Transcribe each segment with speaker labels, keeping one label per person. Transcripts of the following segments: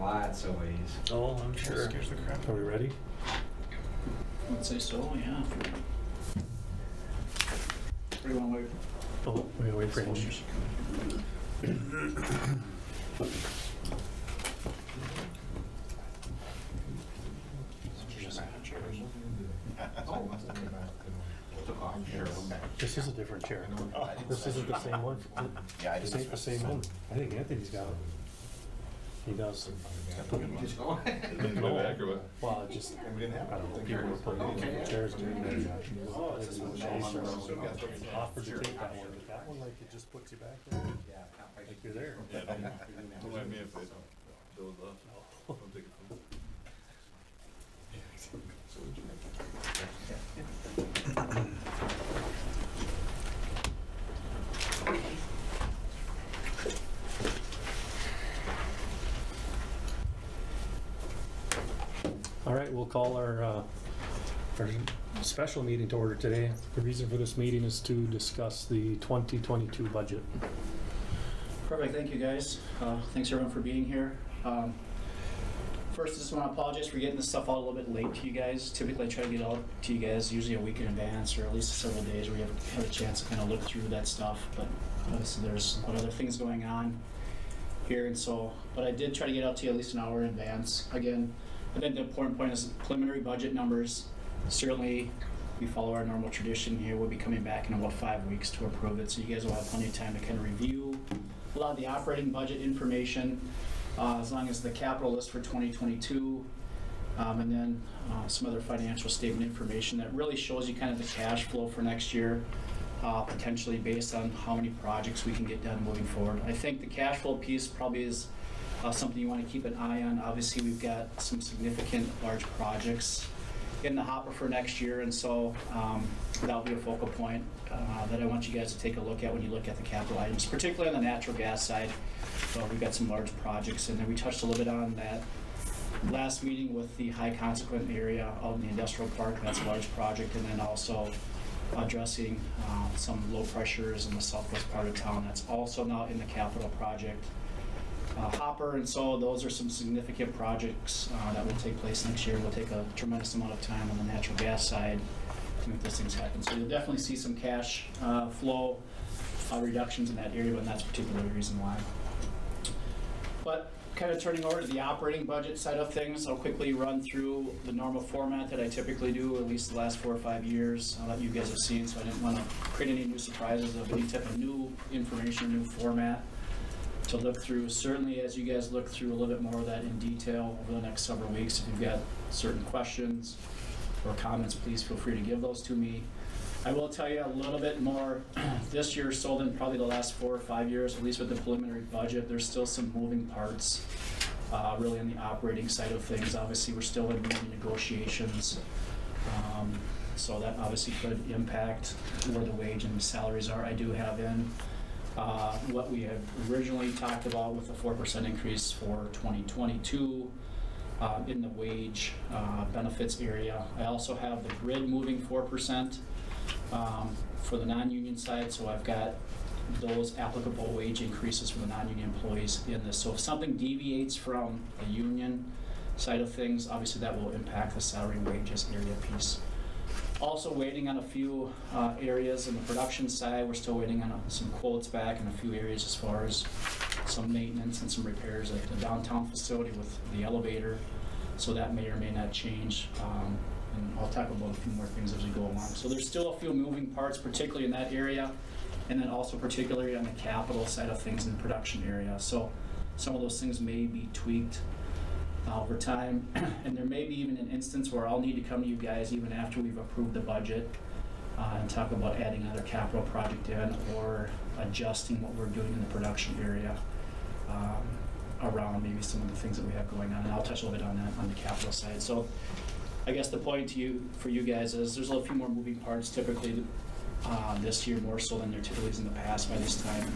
Speaker 1: lots of ways.
Speaker 2: Oh, I'm sure.
Speaker 3: Scares the crap.
Speaker 2: Are we ready?
Speaker 4: I would say so, yeah. Where do you want to wait?
Speaker 2: Oh, we gotta wait for Andy. This is a different chair. This isn't the same one.
Speaker 3: Yeah,
Speaker 2: This ain't the same one. I think Anthony's got it. He does.
Speaker 3: Back or what?
Speaker 2: Well, it just,
Speaker 3: We didn't have
Speaker 2: I don't know, people were putting chairs to offered to take that one, but that one, like, it just puts you back there, like you're there.
Speaker 3: Yeah, don't mind me if they build up. I'll take it from
Speaker 2: All right, we'll call our special meeting to order today. The reason for this meeting is to discuss the 2022 budget.
Speaker 4: Perfect, thank you guys. Thanks everyone for being here. First, I just want to apologize for getting this stuff out a little bit late to you guys. Typically, I try to get out to you guys usually a week in advance or at least several days where you have a chance to kind of look through that stuff. But obviously, there's other things going on here, and so, but I did try to get out to you at least an hour in advance. Again, I think the important point is preliminary budget numbers. Certainly, we follow our normal tradition here. We'll be coming back in about 5 weeks to approve it, so you guys will have plenty of time to kind of review a lot of the operating budget information, as long as the capital list for 2022, and then some other financial statement information that really shows you kind of the cash flow for next year, potentially based on how many projects we can get done moving forward. I think the cash flow piece probably is something you want to keep an eye on. Obviously, we've got some significant large projects in the hopper for next year, and so that'll be a focal point that I want you guys to take a look at when you look at the capital items, particularly on the natural gas side. So we've got some large projects, and then we touched a little bit on that last meeting with the high consequent area out in the industrial park. That's a large project, and then also addressing some low pressures in the southwest part of town. That's also now in the capital project hopper, and so those are some significant projects that will take place next year. We'll take a tremendous amount of time on the natural gas side to make those things happen. So you'll definitely see some cash flow reductions in that area, but that's particularly the reason why. But kind of turning over to the operating budget side of things, I'll quickly run through the normal format that I typically do, at least the last 4 or 5 years, that you guys have seen, so I didn't want to create any new surprises of any type of new information, new format to look through. Certainly, as you guys look through a little bit more of that in detail over the next several weeks, if you've got certain questions or comments, please feel free to give those to me. I will tell you a little bit more this year so than probably the last 4 or 5 years, at least with the preliminary budget. There's still some moving parts really on the operating side of things. Obviously, we're still in union negotiations, so that obviously could impact where the wage and the salaries are. I do have in what we had originally talked about with the 4% increase for 2022 in the wage benefits area. I also have the grid moving 4% for the non-union side, so I've got those applicable wage increases for the non-union employees in this. So if something deviates from the union side of things, obviously that will impact the salary and wages area piece. Also waiting on a few areas in the production side. We're still waiting on some quotes back in a few areas as far as some maintenance and some repairs at the downtown facility with the elevator. So that may or may not change. And I'll talk about a few more things as we go along. So there's still a few moving parts, particularly in that area, and then also particularly on the capital side of things in the production area. So some of those things may be tweaked over time, and there may be even an instance where I'll need to come to you guys even after we've approved the budget and talk about adding another capital project in or adjusting what we're doing in the production area around maybe some of the things that we have going on. And I'll touch a little bit on that on the capital side. So I guess the point for you guys is there's a few more moving parts typically this year, more so than there typically is in the past by this time.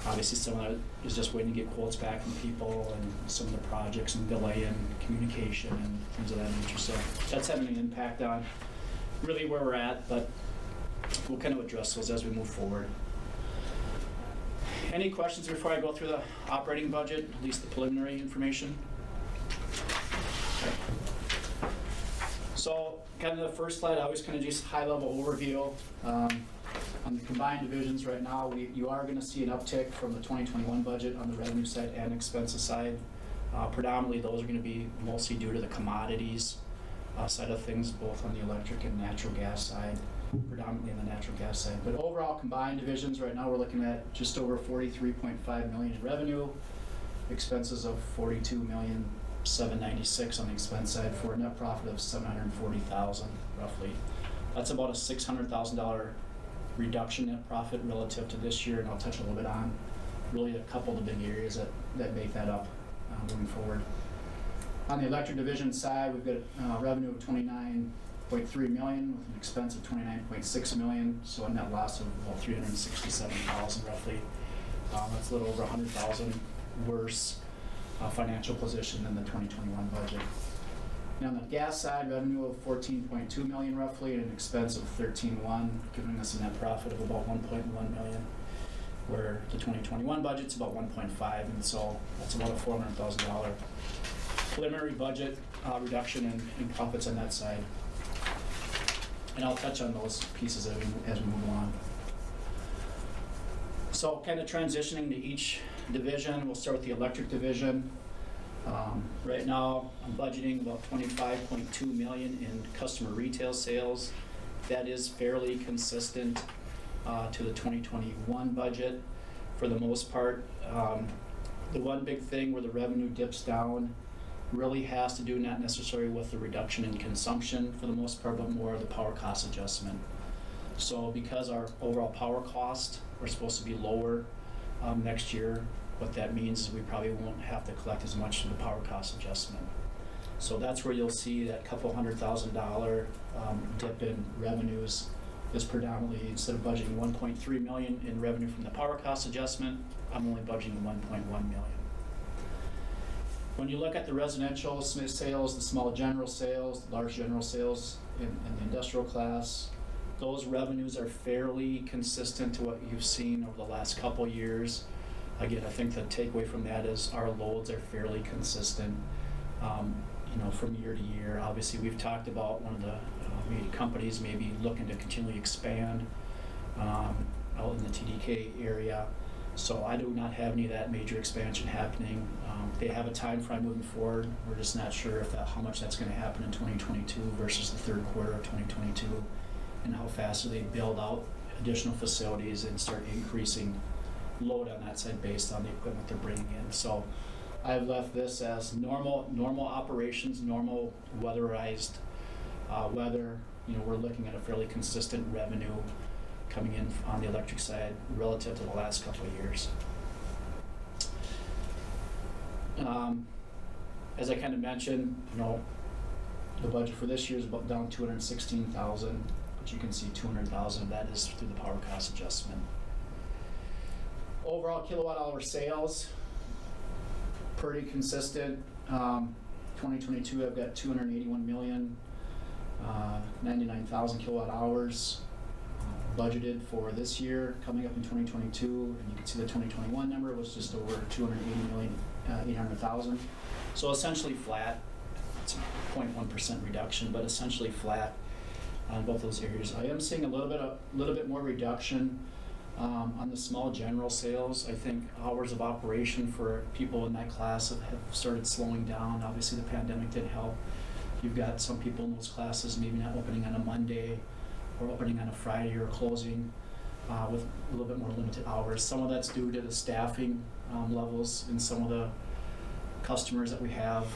Speaker 4: Obviously, some of that is just waiting to get quotes back from people and some of the projects and delay in communication and things of that nature. So that's having an impact on really where we're at, but we'll kind of address those as we move forward. Any questions before I go through the operating budget, at least the preliminary information? Okay. So kind of the first slide, I always kind of just high-level overview. On the combined divisions right now, you are going to see an uptick from the 2021 budget on the revenue side and expenses side. Predominantly, those are going to be mostly due to the commodities side of things, both on the electric and natural gas side, predominantly on the natural gas side. But overall, combined divisions, right now, we're looking at just over $43.5 million in revenue, expenses of $42,796,000 on the expense side for a net profit of $740,000 roughly. That's about a $600,000 reduction net profit relative to this year, and I'll touch a little bit on really a couple of the big areas that make that up moving forward. On the electric division side, we've got revenue of $29.3 million with an expense of $29.6 million, so a net loss of about $367,000 roughly. That's a little over $100,000 worse financial position than the 2021 budget. Now on the gas side, revenue of $14.2 million roughly and an expense of $13.1 million, giving us a net profit of about $1.1 million, where the 2021 budget's about $1.5 million, and so that's about a $400,000 preliminary budget reduction in profits on that side. And I'll touch on those pieces as we move along. So kind of transitioning to each division, we'll start with the electric division. Right now, I'm budgeting about $25.2 million in customer retail sales. That is fairly consistent to the 2021 budget for the most part. The one big thing where the revenue dips down really has to do not necessarily with the reduction in consumption for the most part, but more of the power cost adjustment. So because our overall power costs are supposed to be lower next year, what that means is we probably won't have to collect as much of the power cost adjustment. So that's where you'll see that couple $100,000 dip in revenues is predominantly, instead of budgeting $1.3 million in revenue from the power cost adjustment, I'm only budgeting $1.1 million. When you look at the residential sales, the small general sales, the large general sales in the industrial class, those revenues are fairly consistent to what you've seen over the last couple years. Again, I think the takeaway from that is our loads are fairly consistent, from year to year. Obviously, we've talked about one of the companies maybe looking to continually expand out in the TDK area. So I do not have any of that major expansion happening. They have a time frame moving forward. We're just not sure if how much that's going to happen in 2022 versus the third quarter of 2022, and how fast do they build out additional facilities and start increasing load on that side based on the equipment they're bringing in. So I've left this as normal operations, normal weatherized weather. We're looking at a fairly consistent revenue coming in on the electric side relative to the last couple of years. As I kind of mentioned, the budget for this year is about down $216,000, but you can see $200,000 of that is through the power cost adjustment. Overall kilowatt hour sales, pretty consistent. 2022, I've got 281 million, 99,000 kilowatt hours budgeted for this year. Coming up in 2022, and you can see the 2021 number was just over 280,800,000. So essentially flat. It's a 0.1% reduction, but essentially flat on both those areas. I am seeing a little bit more reduction on the small general sales. I think hours of operation for people in that class have started slowing down. Obviously, the pandemic did help. You've got some people in those classes maybe not opening on a Monday or opening on a Friday or closing with a little bit more limited hours. Some of that's due to the staffing levels in some of the customers that we have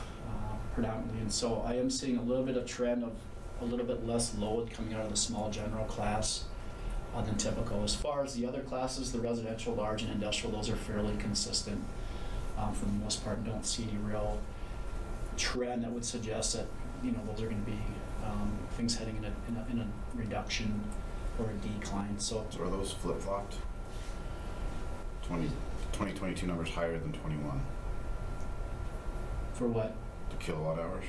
Speaker 4: predominantly. And so I am seeing a little bit of trend of a little bit less load coming out of the small general class than typical. As far as the other classes, the residential, large, and industrial, those are fairly consistent for the most part. Don't see any real trend that would suggest that those are going to be things heading in a reduction or a decline. So
Speaker 1: are those flip-flopped? 2022 numbers higher than 21.
Speaker 4: For what?
Speaker 1: The kilowatt hours?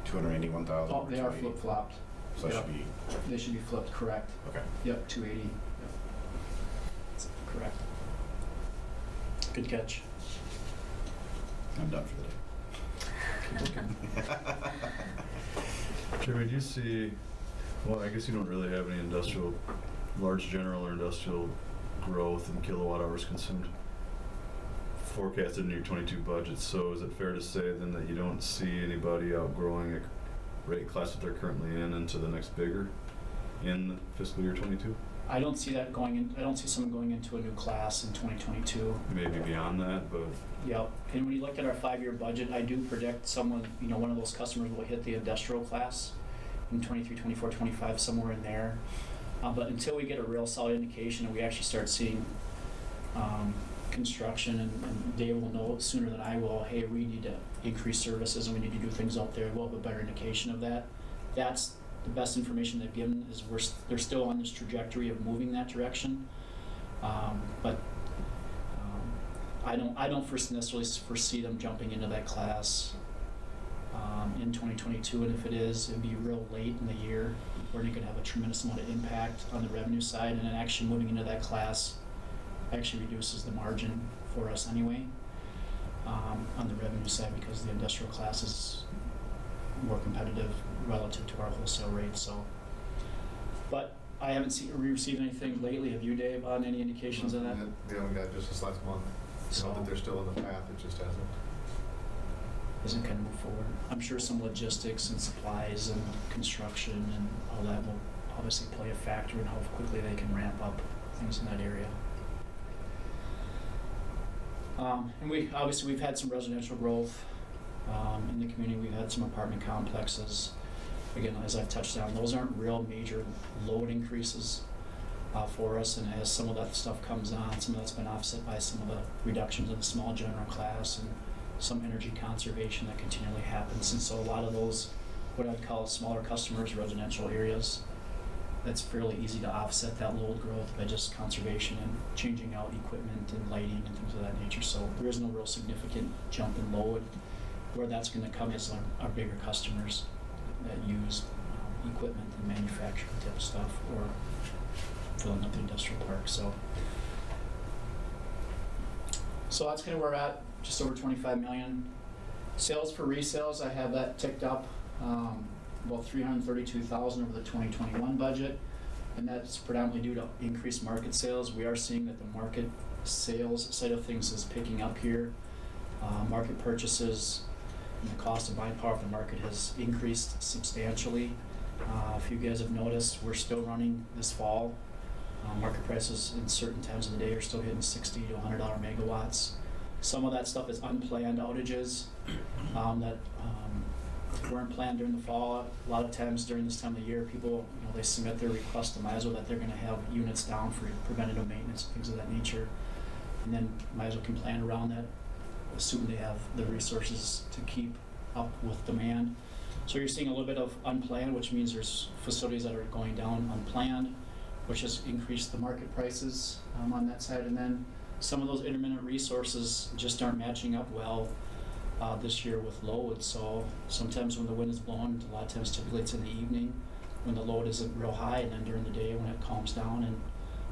Speaker 1: 281,000.
Speaker 4: Oh, they are flip-flopped.
Speaker 1: So
Speaker 4: Yep. They should be flipped, correct.
Speaker 1: Okay.
Speaker 4: Yep, 280. Yep. That's correct. Good catch.
Speaker 1: I'm done for the day.
Speaker 3: Jeremy, do you see, well, I guess you don't really have any industrial, large general or industrial growth in kilowatt hours consumed forecasted in your 22 budget, so is it fair to say then that you don't see anybody outgrowing a rate class that they're currently in into the next bigger in fiscal year 22?
Speaker 4: I don't see that going in, I don't see someone going into a new class in 2022.
Speaker 3: Maybe beyond that, but
Speaker 4: Yep, and when you look at our 5-year budget, I do predict someone, one of those customers will hit the industrial class in 23, 24, 25, somewhere in there. But until we get a real solid indication and we actually start seeing construction, and Dave will know sooner than I will, hey, we need to increase services and we need to do things out there, we'll have a better indication of that. That's the best information they've given, is they're still on this trajectory of moving that direction. But I don't necessarily foresee them jumping into that class in 2022, and if it is, it'd be real late in the year, where it could have a tremendous amount of impact on the revenue side, and then actually moving into that class actually reduces the margin for us anyway on the revenue side, because the industrial class is more competitive relative to our wholesale rate. So, but I haven't received anything lately. Have you, Dave, on any indications of that?
Speaker 5: We haven't got just this last month.
Speaker 4: So
Speaker 5: That they're still in the path, it just hasn't.
Speaker 4: Doesn't kind of move forward. I'm sure some logistics and supplies and construction and all that will obviously play a factor in how quickly they can ramp up things in that area. And we've had some residential growth in the community. We've had some apartment complexes. Again, as I've touched on, those aren't real major load increases for us, and as some of that stuff comes on, some of that's been offset by some of the reductions in the small general class and some energy conservation that continually happens. And so a lot of those, what I'd call smaller customers, residential areas, that's fairly easy to offset that load growth by just conservation and changing out equipment and lighting and things of that nature. So there is no real significant jump in load. Where that's going to come is our bigger customers that use equipment and manufacturing type stuff, or filling up the industrial park. So that's kind of where we're at, just over 25 million. Sales for resales, I have that ticked up about 332,000 over the 2021 budget, and that's predominantly due to increased market sales. We are seeing that the market sales side of things is picking up here. Market purchases and the cost of buying power of the market has increased substantially. If you guys have noticed, we're still running this fall. Market prices in certain times of the day are still hitting $60 to $100 megawatts. Some of that stuff is unplanned outages that weren't planned during the fall. A lot of times during this time of the year, people, they submit their request to MISO that they're going to have units down for preventative maintenance, things of that nature. And then MISO can plan around that, assuming they have the resources to keep up with demand. So you're seeing a little bit of unplanned, which means there's facilities that are going down unplanned, which has increased the market prices on that side. And then some of those intermittent resources just aren't matching up well this year with load. So sometimes when the wind is blowing, a lot of times typically it's in the evening when the load isn't real high, and then during the day when it calms down and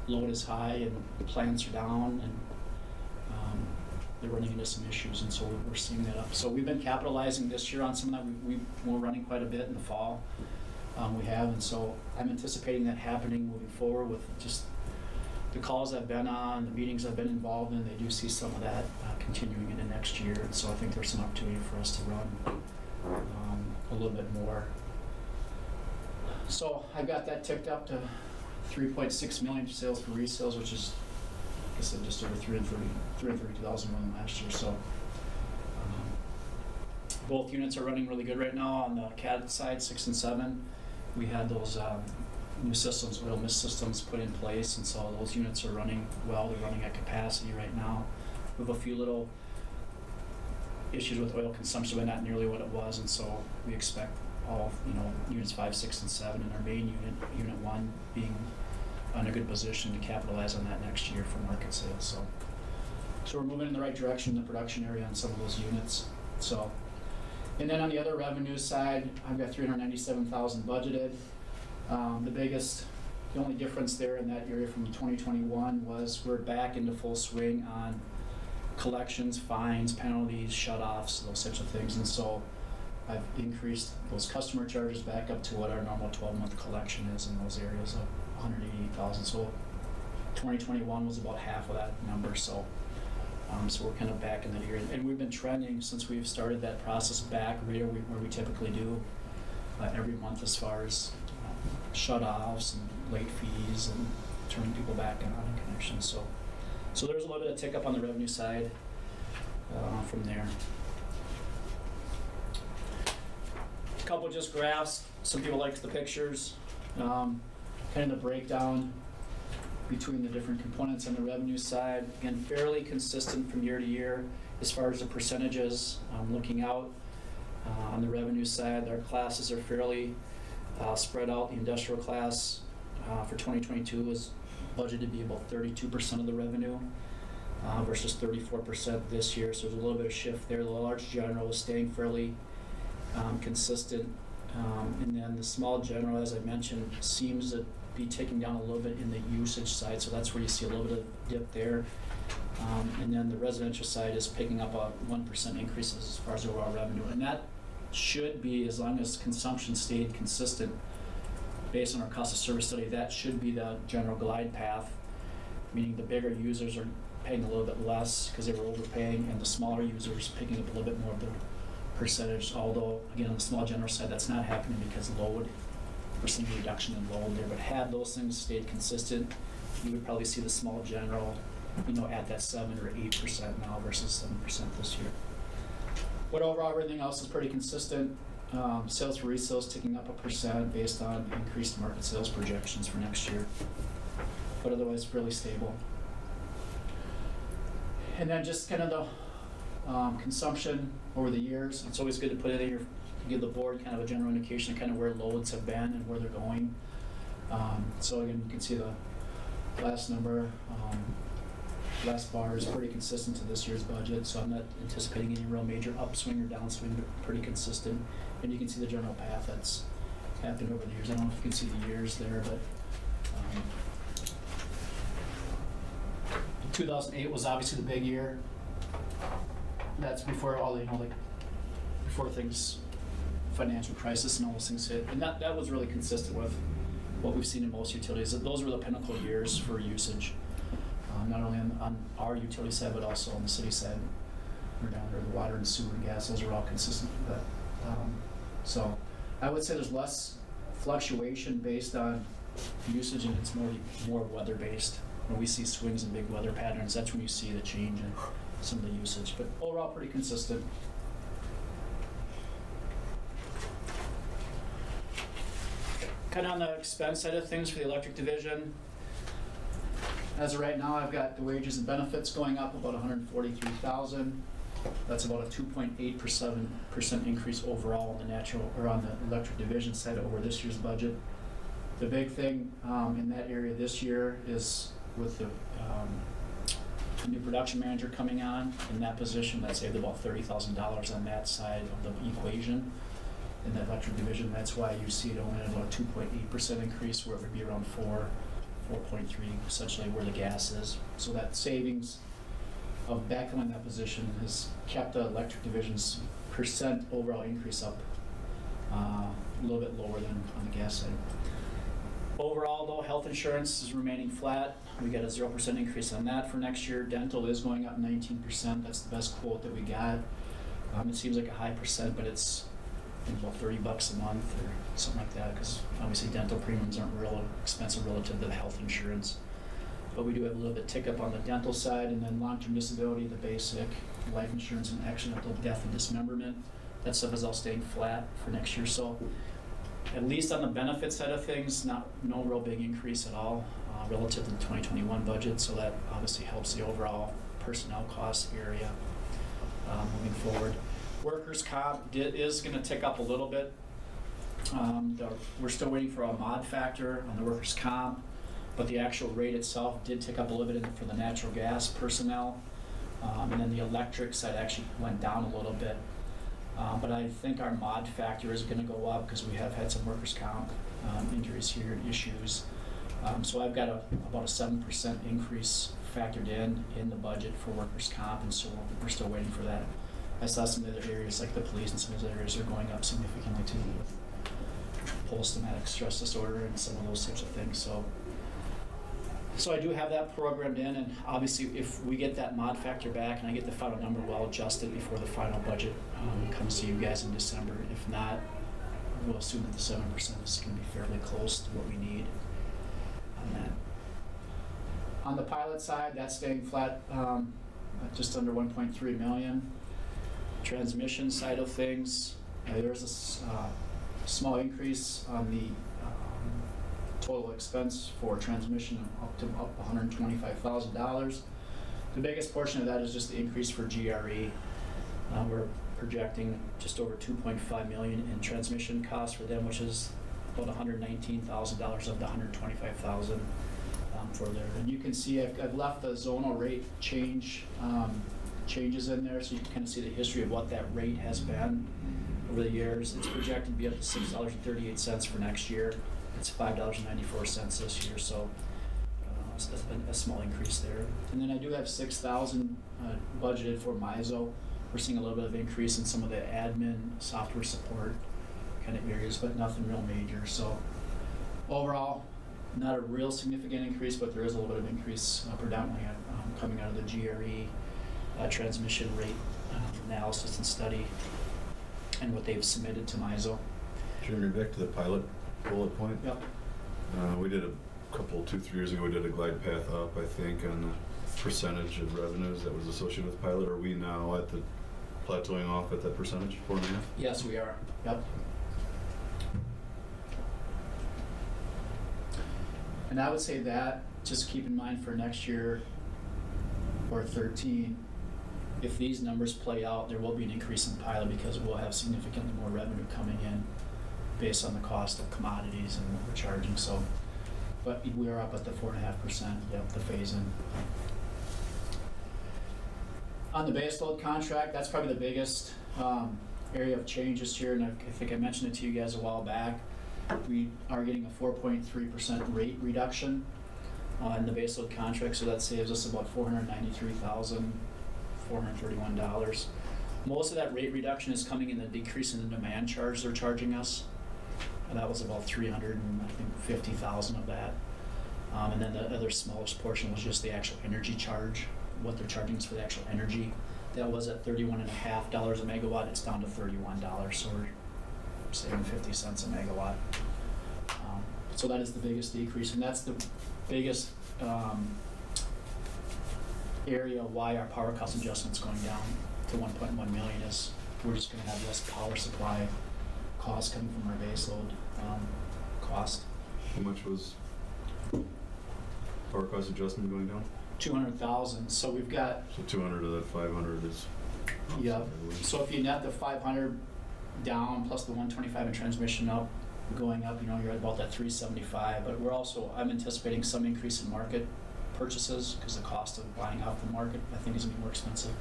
Speaker 4: load is high and the plants are down, and they're running into some issues, and so we're seeing that up. So we've been capitalizing this year on some of that. We're running quite a bit in the fall. We have, and so I'm anticipating that happening moving forward with just the calls I've been on, the meetings I've been involved in. They do see some of that continuing into next year, and so I think there's some opportunity for us to run a little bit more. So I got that ticked up to 3.6 million sales for resales, which is, like I said, just over 332,000 more than last year. So both units are running really good right now. On the CAD side, 6 and 7, we had those new systems, oil mist systems put in place, and so those units are running well. They're running at capacity right now. We have a few little issues with oil consumption, but not nearly what it was, and so we expect all, units 5, 6, and 7, and our main unit 1, being in a good position to capitalize on that next year for market sales. So we're moving in the right direction in the production area on some of those units. So, and then on the other revenue side, I've got 397,000 budgeted. The only difference there in that area from 2021 was we're back into full swing on collections, fines, penalties, shut-offs, those types of things. And so I've increased those customer charges back up to what our normal 12-month collection is in those areas of 188,000. So 2021 was about half of that number. So we're kind of back in that area. And we've been trending since we've started that process back right where we typically do every month as far as shut-offs and late fees and turning people back on in connections. So there's a little bit of tick up on the revenue side from there. A couple just graphs. Some people like the pictures. Kind of the breakdown between the different components on the revenue side. Again, fairly consistent from year to year as far as the percentages. Looking out on the revenue side, our classes are fairly spread out. The industrial class for 2022 was budgeted to be about 32% of the revenue versus 34% this year. So there's a little bit of shift there. The large general is staying fairly consistent. And then the small general, as I mentioned, seems to be taking down a little bit in the usage side. So that's where you see a little bit of dip there. And then the residential side is picking up a 1% increase as far as overall revenue. And that should be, as long as consumption stayed consistent, based on our cost of service study, that should be the general glide path, meaning the bigger users are paying a little bit less because they were overpaying, and the smaller users picking up a little bit more of the percentage. Although, again, on the small general side, that's not happening because load, we're seeing a reduction in load there. But had those things stayed consistent, you would probably see the small general, at that 7 or 8% now versus 7% this year. But overall, everything else is pretty consistent. Sales for resales ticking up 1% based on increased market sales projections for next year, but otherwise fairly stable. And then just kind of the consumption over the years. It's always good to put it in here, give the board kind of a general indication of kind of where loads have been and where they're going. So again, you can see the last number, last bar is pretty consistent to this year's budget, so I'm not anticipating any real major upswing or downswing, but pretty consistent. And you can see the general path that's happened over the years. I don't know if you can see the years there, but 2008 was obviously the big year. That's before all the, before things, financial crisis and all those things hit. And that was really consistent with what we've seen in most utilities. Those were the pinnacle years for usage. Not only on our utility side, but also on the city side. We're down there, the water and sewer and gas, those are all consistent with that. So I would say there's less fluctuation based on usage, and it's more weather-based. When we see swings in big weather patterns, that's when you see the change in some of the usage. But overall, pretty consistent. Kind of on the expense side of things for the electric division. As of right now, I've got the wages and benefits going up about $143,000. That's about a 2.8% increase overall on the electric division side over this year's budget. The big thing in that area this year is with the new production manager coming on in that position. That saved about $30,000 on that side of the equation in the electric division. That's why you see it only at about a 2.8% increase, where it would be around 4.3, essentially where the gas is. So that savings of backfilling that position has kept the electric division's percent overall increase up a little bit lower than on the gas side. Overall, though, health insurance is remaining flat. We got a 0% increase on that for next year. Dental is going up 19%. That's the best quote that we got. It seems like a high percent, but it's about $30 a month or something like that, because obviously dental premiums aren't real expensive relative to the health insurance. But we do have a little bit tick up on the dental side, and then long-term disability, the basic life insurance and accidental death and dismemberment. That stuff is all staying flat for next year. So at least on the benefit side of things, no real big increase at all relative to the 2021 budget. So that obviously helps the overall personnel cost area moving forward. Workers' comp is going to tick up a little bit. We're still waiting for a mod factor on the workers' comp, but the actual rate itself did tick up a little bit for the natural gas personnel. And then the electric side actually went down a little bit. But I think our mod factor is going to go up because we have had some workers' comp injuries here and issues. So I've got about a 7% increase factored in the budget for workers' comp, and so we're still waiting for that. I saw some other areas like the police and some of those areas are going up significantly too with post-traumatic stress disorder and some of those types of things. So I do have that programmed in, and obviously if we get that mod factor back and I get the final number well adjusted before the final budget comes to you guys in December. If not, we'll assume that the 7% is going to be fairly close to what we need on that. On the pilot side, that's staying flat, just under 1.3 million. Transmission side of things, there's a small increase on the total expense for transmission up $125,000. The biggest portion of that is just the increase for GRE. We're projecting just over 2.5 million in transmission costs for them, which is about $119,000 of the $125,000 for there. And you can see I've left the zonal rate changes in there, so you can kind of see the history of what that rate has been over the years. It's projected to be up to $6.38 for next year. It's $5.94 this year, so that's been a small increase there. And then I do have $6,000 budgeted for MISO. We're seeing a little bit of increase in some of the admin software support kind of areas, but nothing real major. So overall, not a real significant increase, but there is a little bit of increase predominantly coming out of the GRE transmission rate analysis and study and what they've submitted to MISO.
Speaker 3: Jeremy, back to the pilot bullet point.
Speaker 4: Yep.
Speaker 3: We did a couple, 2-3 years ago, we did a glide path up, I think, on the percentage of revenues that was associated with pilot. Are we now at the plateauing off at that percentage, 4.5?
Speaker 4: Yes, we are. Yep. And I would say that, just keep in mind for next year or 13, if these numbers play out, there will be an increase in pilot because we'll have significantly more revenue coming in based on the cost of commodities and what we're charging. So, but we are up at the 4.5%, yep, the phase-in. On the baseload contract, that's probably the biggest area of change this year, and I think I mentioned it to you guys a while back. We are getting a 4.3% rate reduction on the baseload contract, so that saves us about $493,431. Most of that rate reduction is coming in the decrease in the demand charge they're charging us. And that was about $350,000 of that. And then the other smallest portion was just the actual energy charge, what they're charging us for the actual energy. That was at $31.50 a megawatt. It's down to $31, so we're saving 50 cents a megawatt. So that is the biggest decrease, and that's the biggest area why our power cost adjustment's going down to 1.1 million is we're just going to have less power supply costs coming from our baseload cost.
Speaker 3: How much was power cost adjustment going down?
Speaker 4: 200,000. So we've got.
Speaker 3: So 200 of that 500 is.
Speaker 4: Yeah. So if you net the 500 down plus the 125 in transmission up, going up, you're at about that 375. But I'm anticipating some increase in market purchases because the cost of buying off the market I think is going to be more expensive.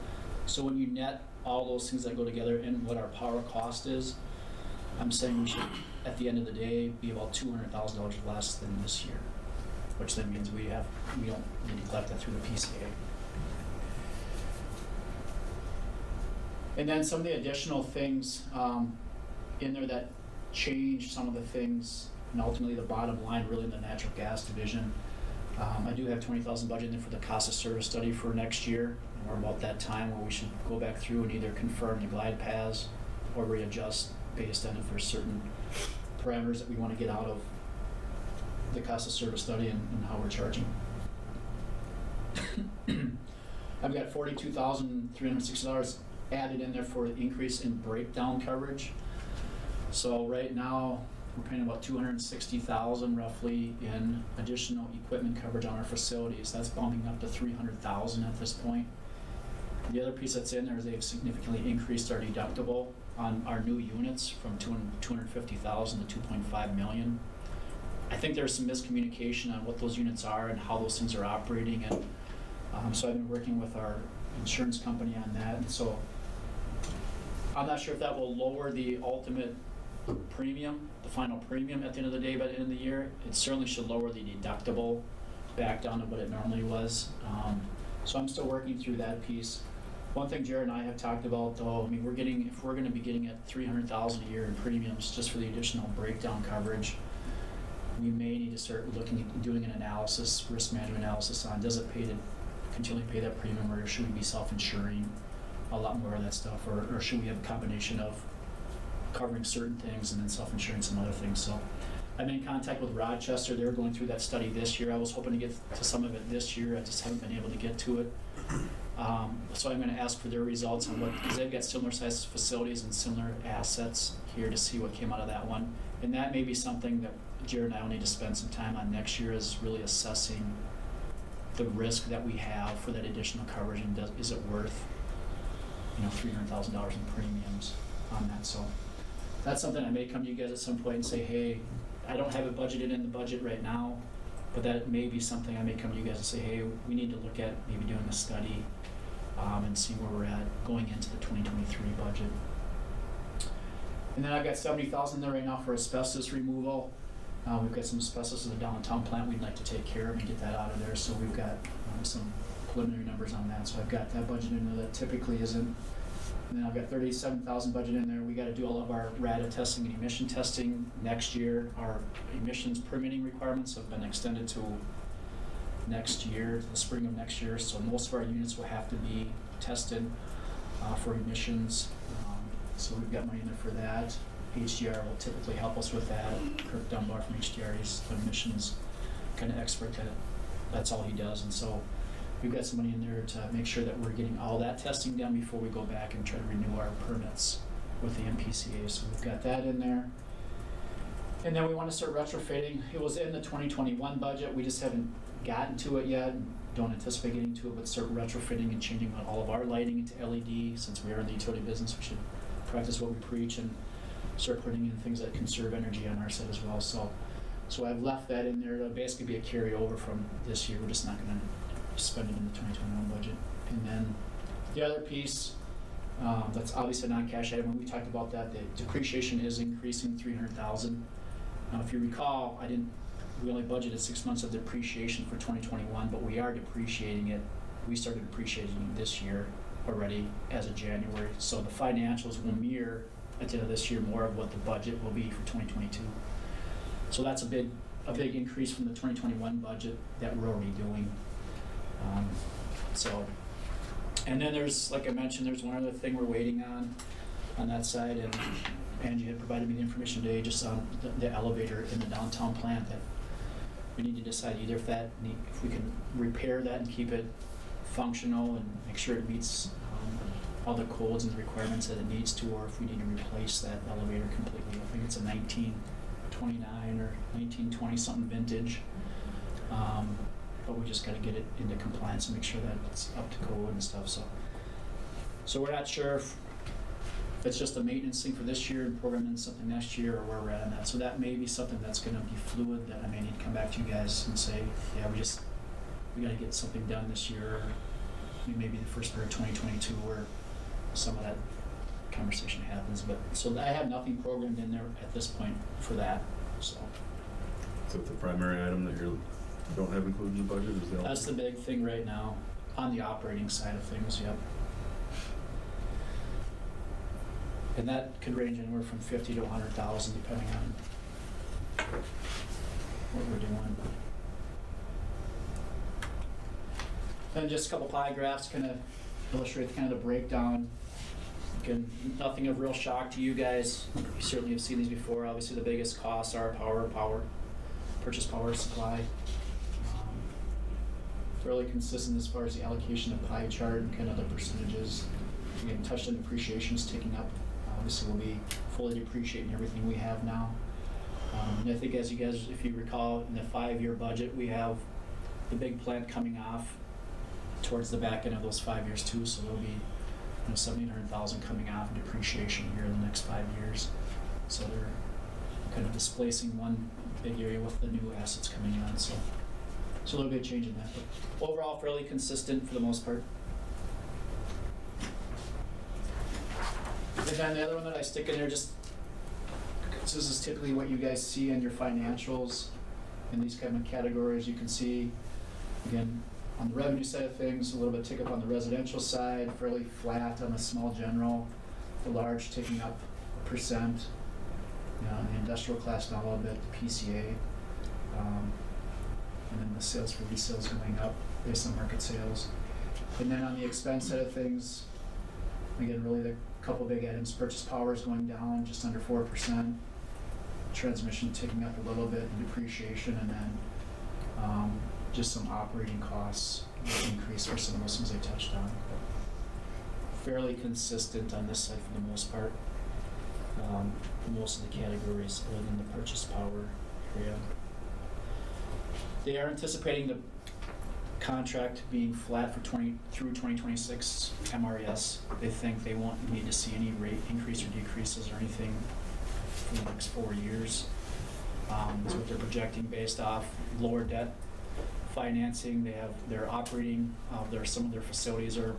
Speaker 4: So when you net all those things that go together and what our power cost is, I'm saying we should, at the end of the day, be about $200,000 less than this year, which then means we don't need to collect that through the PCA. And then some of the additional things in there that change some of the things, and ultimately the bottom line really in the natural gas division. I do have $20,000 budget in there for the cost of service study for next year. And we're about that time where we should go back through and either confirm the glide paths or readjust based on if there's certain parameters that we want to get out of the cost of service study and how we're charging. I've got $42,360 added in there for the increase in breakdown coverage. So right now we're paying about $260,000 roughly in additional equipment coverage on our facilities. That's bumping up to $300,000 at this point. The other piece that's in there is they've significantly increased our deductible on our new units from $250,000 to $2.5 million. I think there's some miscommunication on what those units are and how those things are operating, and so I've been working with our insurance company on that, and so I'm not sure if that will lower the ultimate premium, the final premium at the end of the day by the end of the year. It certainly should lower the deductible back down to what it normally was. So I'm still working through that piece. One thing Jared and I have talked about though, I mean, if we're gonna be getting at $300,000 a year in premiums just for the additional breakdown coverage, we may need to start looking at doing an analysis, risk management analysis on, does it pay to continually pay that premium, or should we be self-insuring a lot more of that stuff, or should we have a combination of covering certain things and then self-insuring some other things? So I'm in contact with Rochester. They're going through that study this year. I was hoping to get to some of it this year. I just haven't been able to get to it. So I'm going to ask for their results on what, because they've got similar sized facilities and similar assets here, to see what came out of that one. And that may be something that Jared and I will need to spend some time on next year, is really assessing the risk that we have for that additional coverage, and is it worth, $300,000 in premiums on that. So that's something I may come to you guys at some point and say, hey, I don't have it budgeted in the budget right now, but that may be something I may come to you guys and say, hey, we need to look at maybe doing a study and see where we're at going into the 2023 budget. And then I've got $70,000 there right now for asbestos removal. We've got some asbestos in the downtown plant we'd like to take care of and get that out of there. So we've got some preliminary numbers on that. So I've got that budget in there that typically isn't. And then I've got $37,000 budget in there. We got to do all of our RADA testing and emission testing next year. Our emissions permitting requirements have been extended to next year, the spring of next year. So most of our units will have to be tested for emissions. So we've got money in there for that. HDR will typically help us with that. Kirk Dunbar from HDR is the emissions kind of expert. That's all he does. And so we've got some money in there to make sure that we're getting all that testing done before we go back and try to renew our permits with the MPCA. So we've got that in there. And then we want to start retrofitting. It was in the 2021 budget. We just haven't gotten to it yet. Don't anticipate getting to it, but start retrofitting and changing all of our lighting into LED. Since we are in the utility business, we should practice what we preach and start putting in things that conserve energy on our side as well. So I've left that in there to basically be a carryover from this year. We're just not going to spend it in the 2021 budget. And then the other piece, that's obviously a non-cash item. When we talked about that, the depreciation is increasing $300,000. Now, if you recall, we only budgeted 6 months of depreciation for 2021, but we are depreciating it. We started depreciating this year already as of January. So the financials will mirror at the end of this year more of what the budget will be for 2022. So that's a big increase from the 2021 budget that we're already doing. And then there's, like I mentioned, there's one other thing we're waiting on that side, and Angie had provided me the information today just on the elevator in the downtown plant, that we need to decide either if we can repair that and keep it functional and make sure it meets all the codes and the requirements that it needs to, or if we need to replace that elevator completely. I think it's a 1929 or 1920 something vintage. But we just got to get it into compliance and make sure that it's up to code and stuff. So we're not sure if it's just a maintenance thing for this year and programming something next year, or where we're at on that. So that may be something that's going to be fluid, that I may need to come back to you guys and say, yeah, we got to get something done this year, or maybe the first part of 2022, where some of that conversation happens. But so I have nothing programmed in there at this point for that. So
Speaker 3: the primary item that you don't have included in the budget is the
Speaker 4: that's the big thing right now on the operating side of things. Yep. And that could range anywhere from 50 to 100,000 depending on what we're doing. And just a couple pie graphs kind of illustrate kind of the breakdown. Again, nothing of real shock to you guys. You certainly have seen these before. Obviously, the biggest costs are purchase power supply. Fairly consistent as far as the allocation of pie chart and kind of the percentages. Again, touched on depreciation's ticking up. Obviously, we'll be fully depreciating everything we have now. And I think, as you guys, if you recall, in the 5-year budget, we have the big plant coming off towards the back end of those 5 years too. So there'll be $700,000 coming off in depreciation here in the next 5 years. So they're kind of displacing one big area with the new assets coming on. So a little bit of change in that, but overall fairly consistent for the most part. And then the other one that I stick in there, just this is typically what you guys see in your financials in these kind of categories. You can see Again, on the revenue side of things, a little bit tick up on the residential side, fairly flat on the small general, the large ticking up 1%. The industrial class down a little bit, the PCA. And then the sales for resales going up based on market sales. And then on the expense side of things, again, really the couple big items, purchase power is going down just under 4%, transmission ticking up a little bit, and depreciation, and then just some operating costs increase for some of those things I touched on. Fairly consistent on this side for the most part. Most of the categories other than the purchase power area. They are anticipating the contract being flat for through 2026 MRES. They think they won't need to see any rate increase or decreases or anything for the next 4 years. That's what they're projecting based off lower debt financing. They're operating, some of their facilities are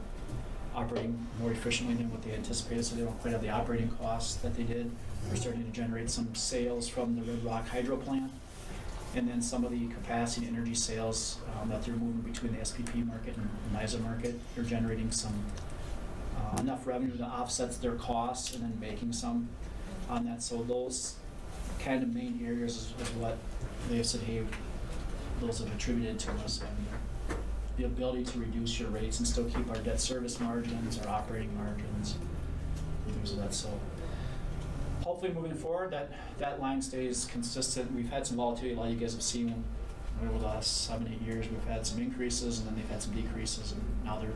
Speaker 4: operating more efficiently than what they anticipated, so they don't quite have the operating costs that they did. We're starting to generate some sales from the Red Rock Hydro plant, and then some of the capacity and energy sales that they're moving between the SPP market and the NYSA market. They're generating some enough revenue to offset their costs and then making some on that. So those kind of main areas is what they have said, hey, those have attributed to us. And the ability to reduce your rates and still keep our debt service margins, our operating margins, things of that. So hopefully moving forward, that line stays consistent. We've had some volatility. A lot of you guys have seen over the last 7-8 years. We've had some increases and then they've had some decreases, and now they're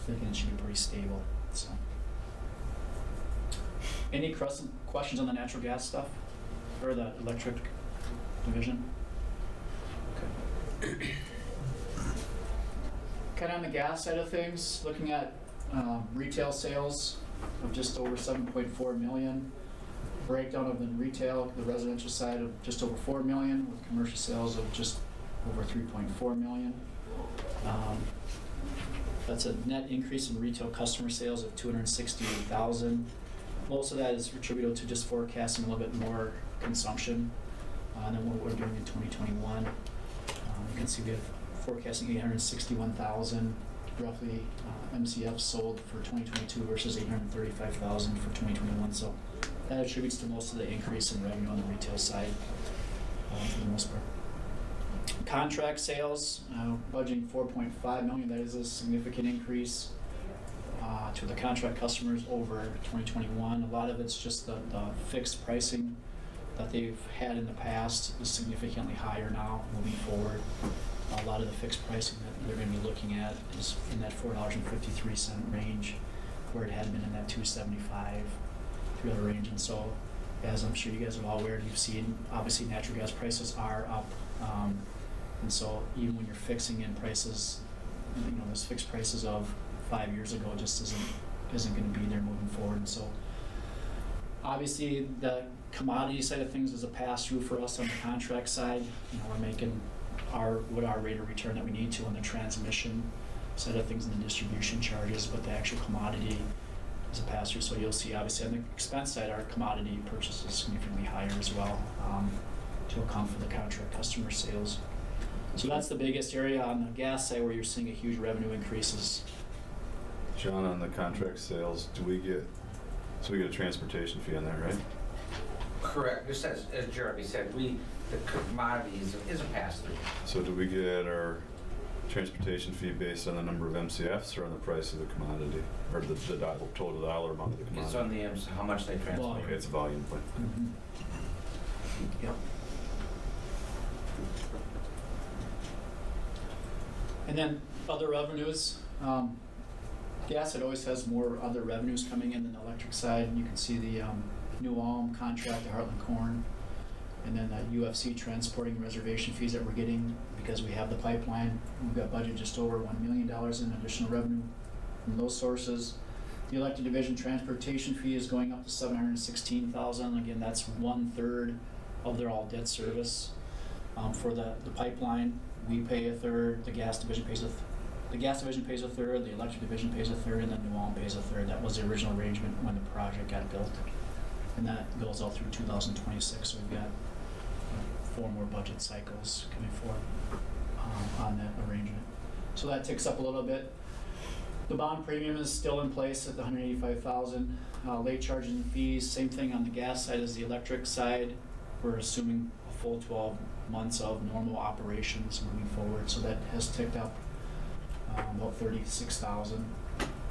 Speaker 4: thinking it should be pretty stable. So, any questions on the natural gas stuff or the electric division? Okay. Kind of on the gas side of things, looking at retail sales of just over 7.4 million. Breakdown of the retail, the residential side of just over 4 million, with commercial sales of just over 3.4 million. That's a net increase in retail customer sales of 268,000. Most of that is attributable to just forecasting a little bit more consumption than what we're doing in 2021. You can see we have forecasting 861,000 roughly MCF sold for 2022 versus 835,000 for 2021. So that attributes to most of the increase in revenue on the retail side for the most part. Contract sales, budgeting 4.5 million. That is a significant increase to the contract customers over 2021. A lot of it's just the fixed pricing that they've had in the past is significantly higher now moving forward. A lot of the fixed pricing that they're going to be looking at is in that $4.53 range, where it had been in that $2.75 range. And so, as I'm sure you guys are all aware, you've seen obviously natural gas prices are up, and so even when you're fixing in prices, those fixed prices of 5 years ago just isn't going to be there moving forward. And so, obviously, the commodity side of things is a pass through for us on the contract side. We're making our rate of return that we need to on the transmission side of things and the distribution charges, but the actual commodity is a pass through. So you'll see obviously on the expense side, our commodity purchase is significantly higher as well to account for the contract customer sales. So that's the biggest area on the gas side where you're seeing a huge revenue increases.
Speaker 3: John, on the contract sales, we get a transportation fee on that, right?
Speaker 6: Correct. Just as Jeremy said, the commodities is a pass-through.
Speaker 3: So do we get our transportation fee based on the number of MCFs or on the price of the commodity, or the total dollar amount of the commodity?
Speaker 6: It's on the how much they transport.
Speaker 3: Okay, it's a volume point.
Speaker 4: Mm-hmm. Yep. And then other revenues. Gas, it always has more other revenues coming in than the electric side. You can see the New Ulm contract, the Heartland Corn, and then the UFC transporting reservation fees that we're getting because we have the pipeline. We've got budget just over $1 million in additional revenue from those sources. The elected division transportation fee is going up to $716,000. Again, that's 1/3 of their all debt service. For the pipeline, we pay a third. The gas division pays a third. The electric division pays a third, and then New Ulm pays a third. That was the original arrangement when the project got built, and that goes out through 2026. So we've got 4 more budget cycles coming forward on that. So that ticks up a little bit. The bond premium is still in place at the $185,000. Late charges and fees, same thing on the gas side as the electric side. We're assuming a full 12 months of normal operations moving forward, so that has ticked up about 36,000.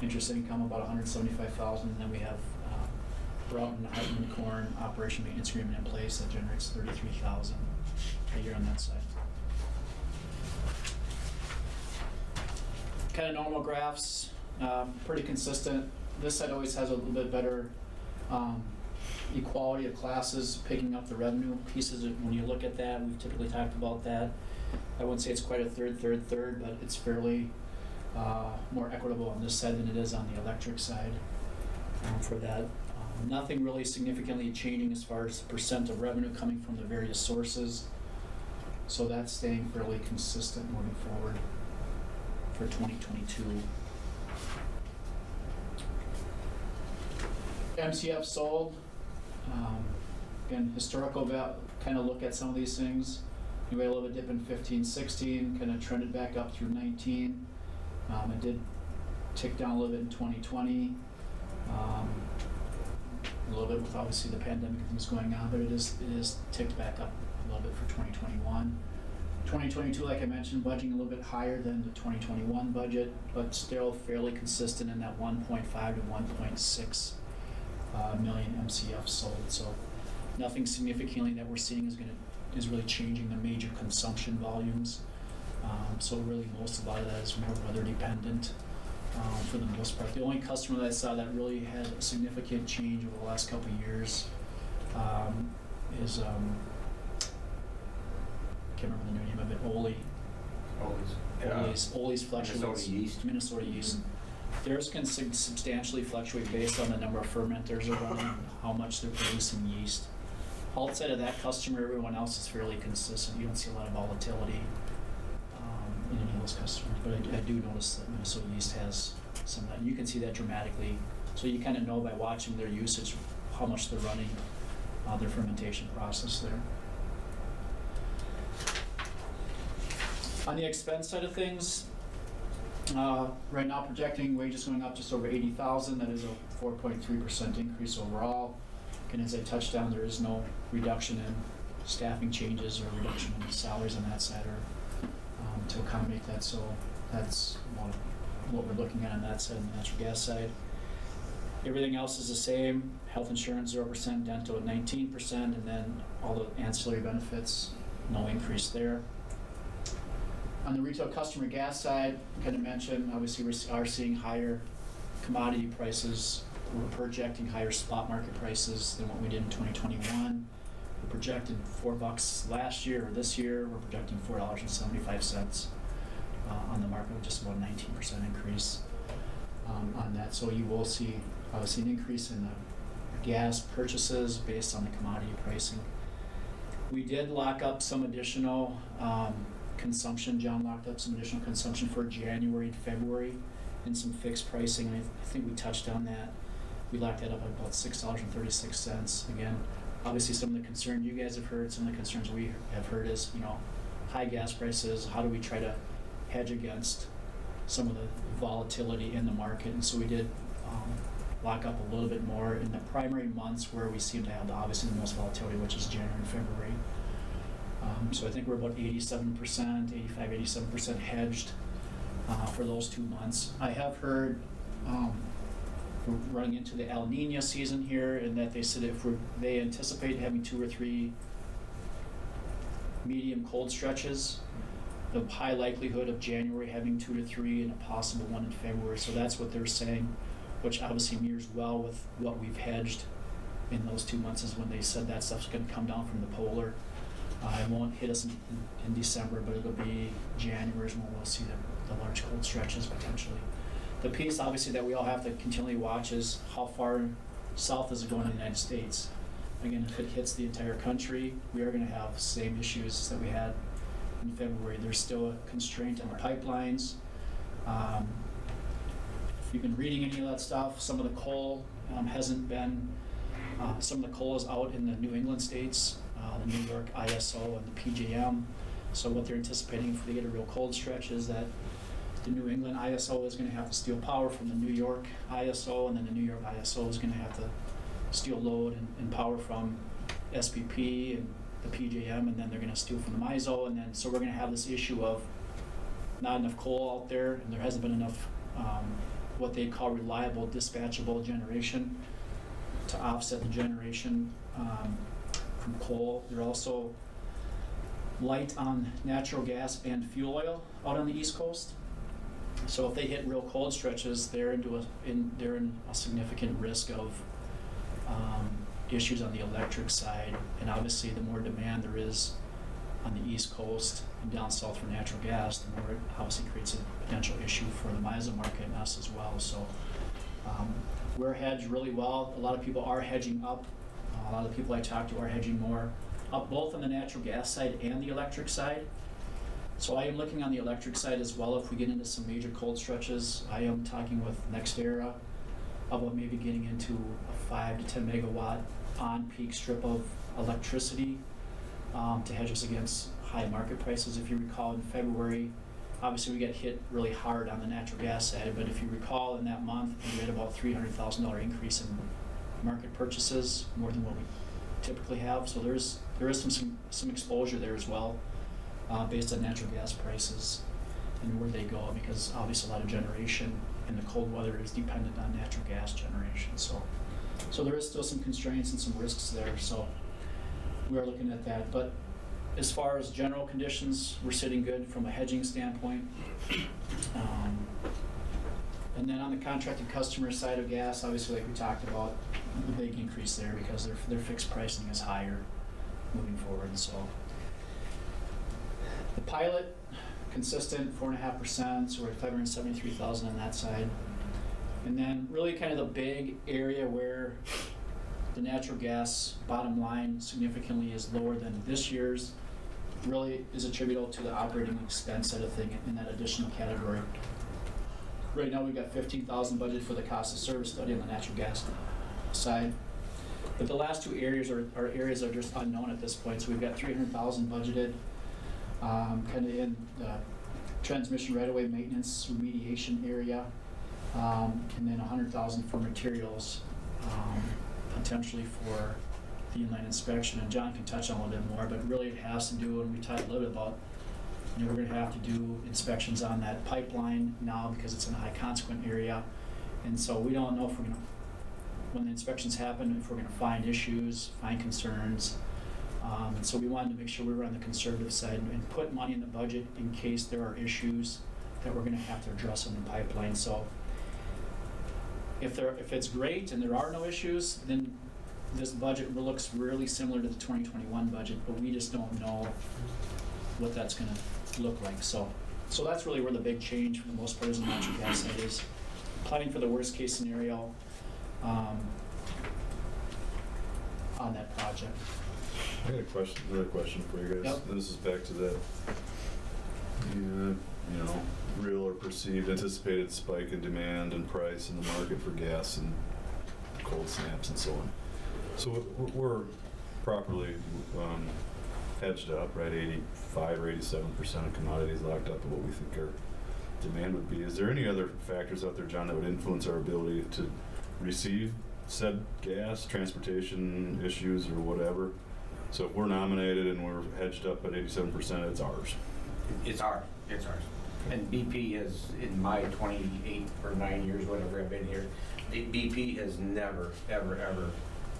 Speaker 4: Interest income about 175,000, and then we have Broughton, Hutchinson, Corn operation maintenance agreement in place that generates 33,000 a year on that side. Kind of normal graphs, pretty consistent. This side always has a little bit better equality of classes, picking up the revenue pieces. When you look at that, we've typically talked about that. I wouldn't say it's quite a third, but it's fairly more equitable on this side than it is on the electric side for that. Nothing really significantly changing as far as the percent of revenue coming from the various sources. So that's staying fairly consistent moving forward for 2022. MCF sold. Again, historical kind of look at some of these things. We had a little bit dip in 15, 16, kind of trended back up through 19. It did tick down a little bit in 2020. A little bit with obviously the pandemic and things going on, but it is ticked back up a little bit for 2021. 2022, like I mentioned, budgeting a little bit higher than the 2021 budget, but still fairly consistent in that 1.5 to 1.6 million MCF sold. So nothing significantly that we're seeing is really changing the major consumption volumes. So really most of a lot of that is more weather dependent for the most part. The only customer that I saw that really had a significant change over the last couple of years is I can't remember the new name of it, Ole's fluctuates. Minnesota yeast. Theirs can substantially fluctuate based on the number of fermenters they're running and how much they're producing yeast. Outside of that customer, everyone else is fairly consistent. You don't see a lot of volatility in any of those customers, but I do notice that Minnesota yeast has some of that. And you can see that dramatically. So you kind of know by watching their usage how much they're running their fermentation process there. On the expense side of things, right now projecting wages going up just over 80,000. That is a 4.3% increase overall. And as I touched on, there is no reduction in staffing changes or reduction in salaries on that side or to accommodate that. So that's what we're looking at on that side, on the natural gas side. Everything else is the same. Health insurance 0%, dental at 19%, and then all the ancillary benefits, no increase there. On the retail customer gas side, kind of mentioned, obviously we are seeing higher commodity prices. We're projecting higher spot market prices than what we did in 2021. We projected $4 last year, or this year, we're projecting $4.75 on the market, with just about a 19% increase on that. So you will see obviously an increase in the gas purchases based on the commodity pricing. We did lock up some additional consumption. John locked up some additional consumption for January and February and some fixed pricing. I think we touched on that. We locked that up at about $6.36. Again, obviously some of the concern you guys have heard, some of the concerns we have heard is, high gas prices. How do we try to hedge against some of the volatility in the market? And so we did lock up a little bit more in the primary months where we seem to have obviously the most volatility, which is January and February. So I think we're about 87% hedged for those 2 months. I have heard we're running into the El Nino season here, and that they said they anticipate having 2 or 3 medium cold stretches. The high likelihood of January having 2 to 3 and a possible one in February. So that's what they're saying, which obviously mirrors well with what we've hedged in those 2 months, is when they said that stuff's going to come down from the polar. It won't hit us in December, but it'll be January when we'll see the large cold stretches potentially. The piece obviously that we all have to continually watch is how far south is it going in the United States. Again, if it hits the entire country, we are going to have the same issues that we had in February. There's still a constraint on the pipelines. If you've been reading any of that stuff, some of the coal hasn't been, some of the coal is out in the New England states, the New York ISO and the PJM. So what they're anticipating if they get a real cold stretch is that the New England ISO is gonna have to steal power from the New York ISO, and then the New York ISO is gonna have to steal load and power from SPP and the PJM, and then they're gonna steal from the MISO, and then, so we're gonna have this issue of not enough coal out there, and there hasn't been enough, what they call reliable dispatchable generation to offset the generation from coal. They're also light on natural gas and fuel oil out on the East Coast. So if they hit real cold stretches, they're in a significant risk of issues on the electric side. And obviously, the more demand there is on the East Coast and down south for natural gas, the more it obviously creates a potential issue for the MISO market and us as well. So we're hedged really well. A lot of people are hedging up. A lot of the people I talk to are hedging more up, both on the natural gas side and the electric side. So I am looking on the electric side as well. If we get into some major cold stretches, I am talking with NextEra about maybe getting into a 5 to 10 megawatt on-peak strip of electricity to hedge us against high market prices. If you recall, in February, obviously we got hit really hard on the natural gas side, but if you recall, in that month, we had about $300,000 increase in market purchases, more than what we typically have. So there is some exposure there as well, based on natural gas prices and where they go, because obviously a lot of generation in the cold weather is dependent on natural gas generation. So there is still some constraints and some risks there. So we are looking at that. But as far as general conditions, we're sitting good from a hedging standpoint. And then on the contracted customer side of gas, obviously, like we talked about, the big increase there because their fixed pricing is higher moving forward. So the pilot, consistent 4.5%, so we're at 573,000 on that side. And then really kind of the big area where the natural gas bottom line significantly is lower than this year's really is attributable to the operating expense side of thing in that additional category. Right now we've got 15,000 budgeted for the cost of service study on the natural gas side. But the last two areas are areas that are just unknown at this point. So we've got 300,000 budgeted kind of in the transmission right-of-way maintenance remediation area, and then 100,000 for materials, potentially for the inline inspection. And John can touch on a little bit more, but really it has to do, and we talked a little bit about, we're going to have to do inspections on that pipeline now because it's in a high consequent area. And so we don't know if we're going to, when the inspections happen, if we're going to find issues, find concerns. And so we wanted to make sure we were on the conservative side and put money in the budget in case there are issues that we're going to have to address in the pipeline. So if it's great and there are no issues, then this budget looks really similar to the 2021 budget, but we just don't know what that's going to look like. So that's really where the big change for the most part is in the natural gas side is planning for the worst case scenario on that project.
Speaker 3: I got another question for you guys.
Speaker 4: Yep.
Speaker 3: This is back to that, real or perceived anticipated spike in demand and price in the market for gas and cold snaps and so on. So we're properly hedged up, right? 85 or 87% of commodities locked up at what we think our demand would be. Is there any other factors out there, John, that would influence our ability to receive said gas, transportation issues, or whatever? So if we're nominated and we're hedged up at 87%, it's ours.
Speaker 6: It's ours. And BP has, in my 28 or 9 years, whatever I've been here, BP has never, ever, ever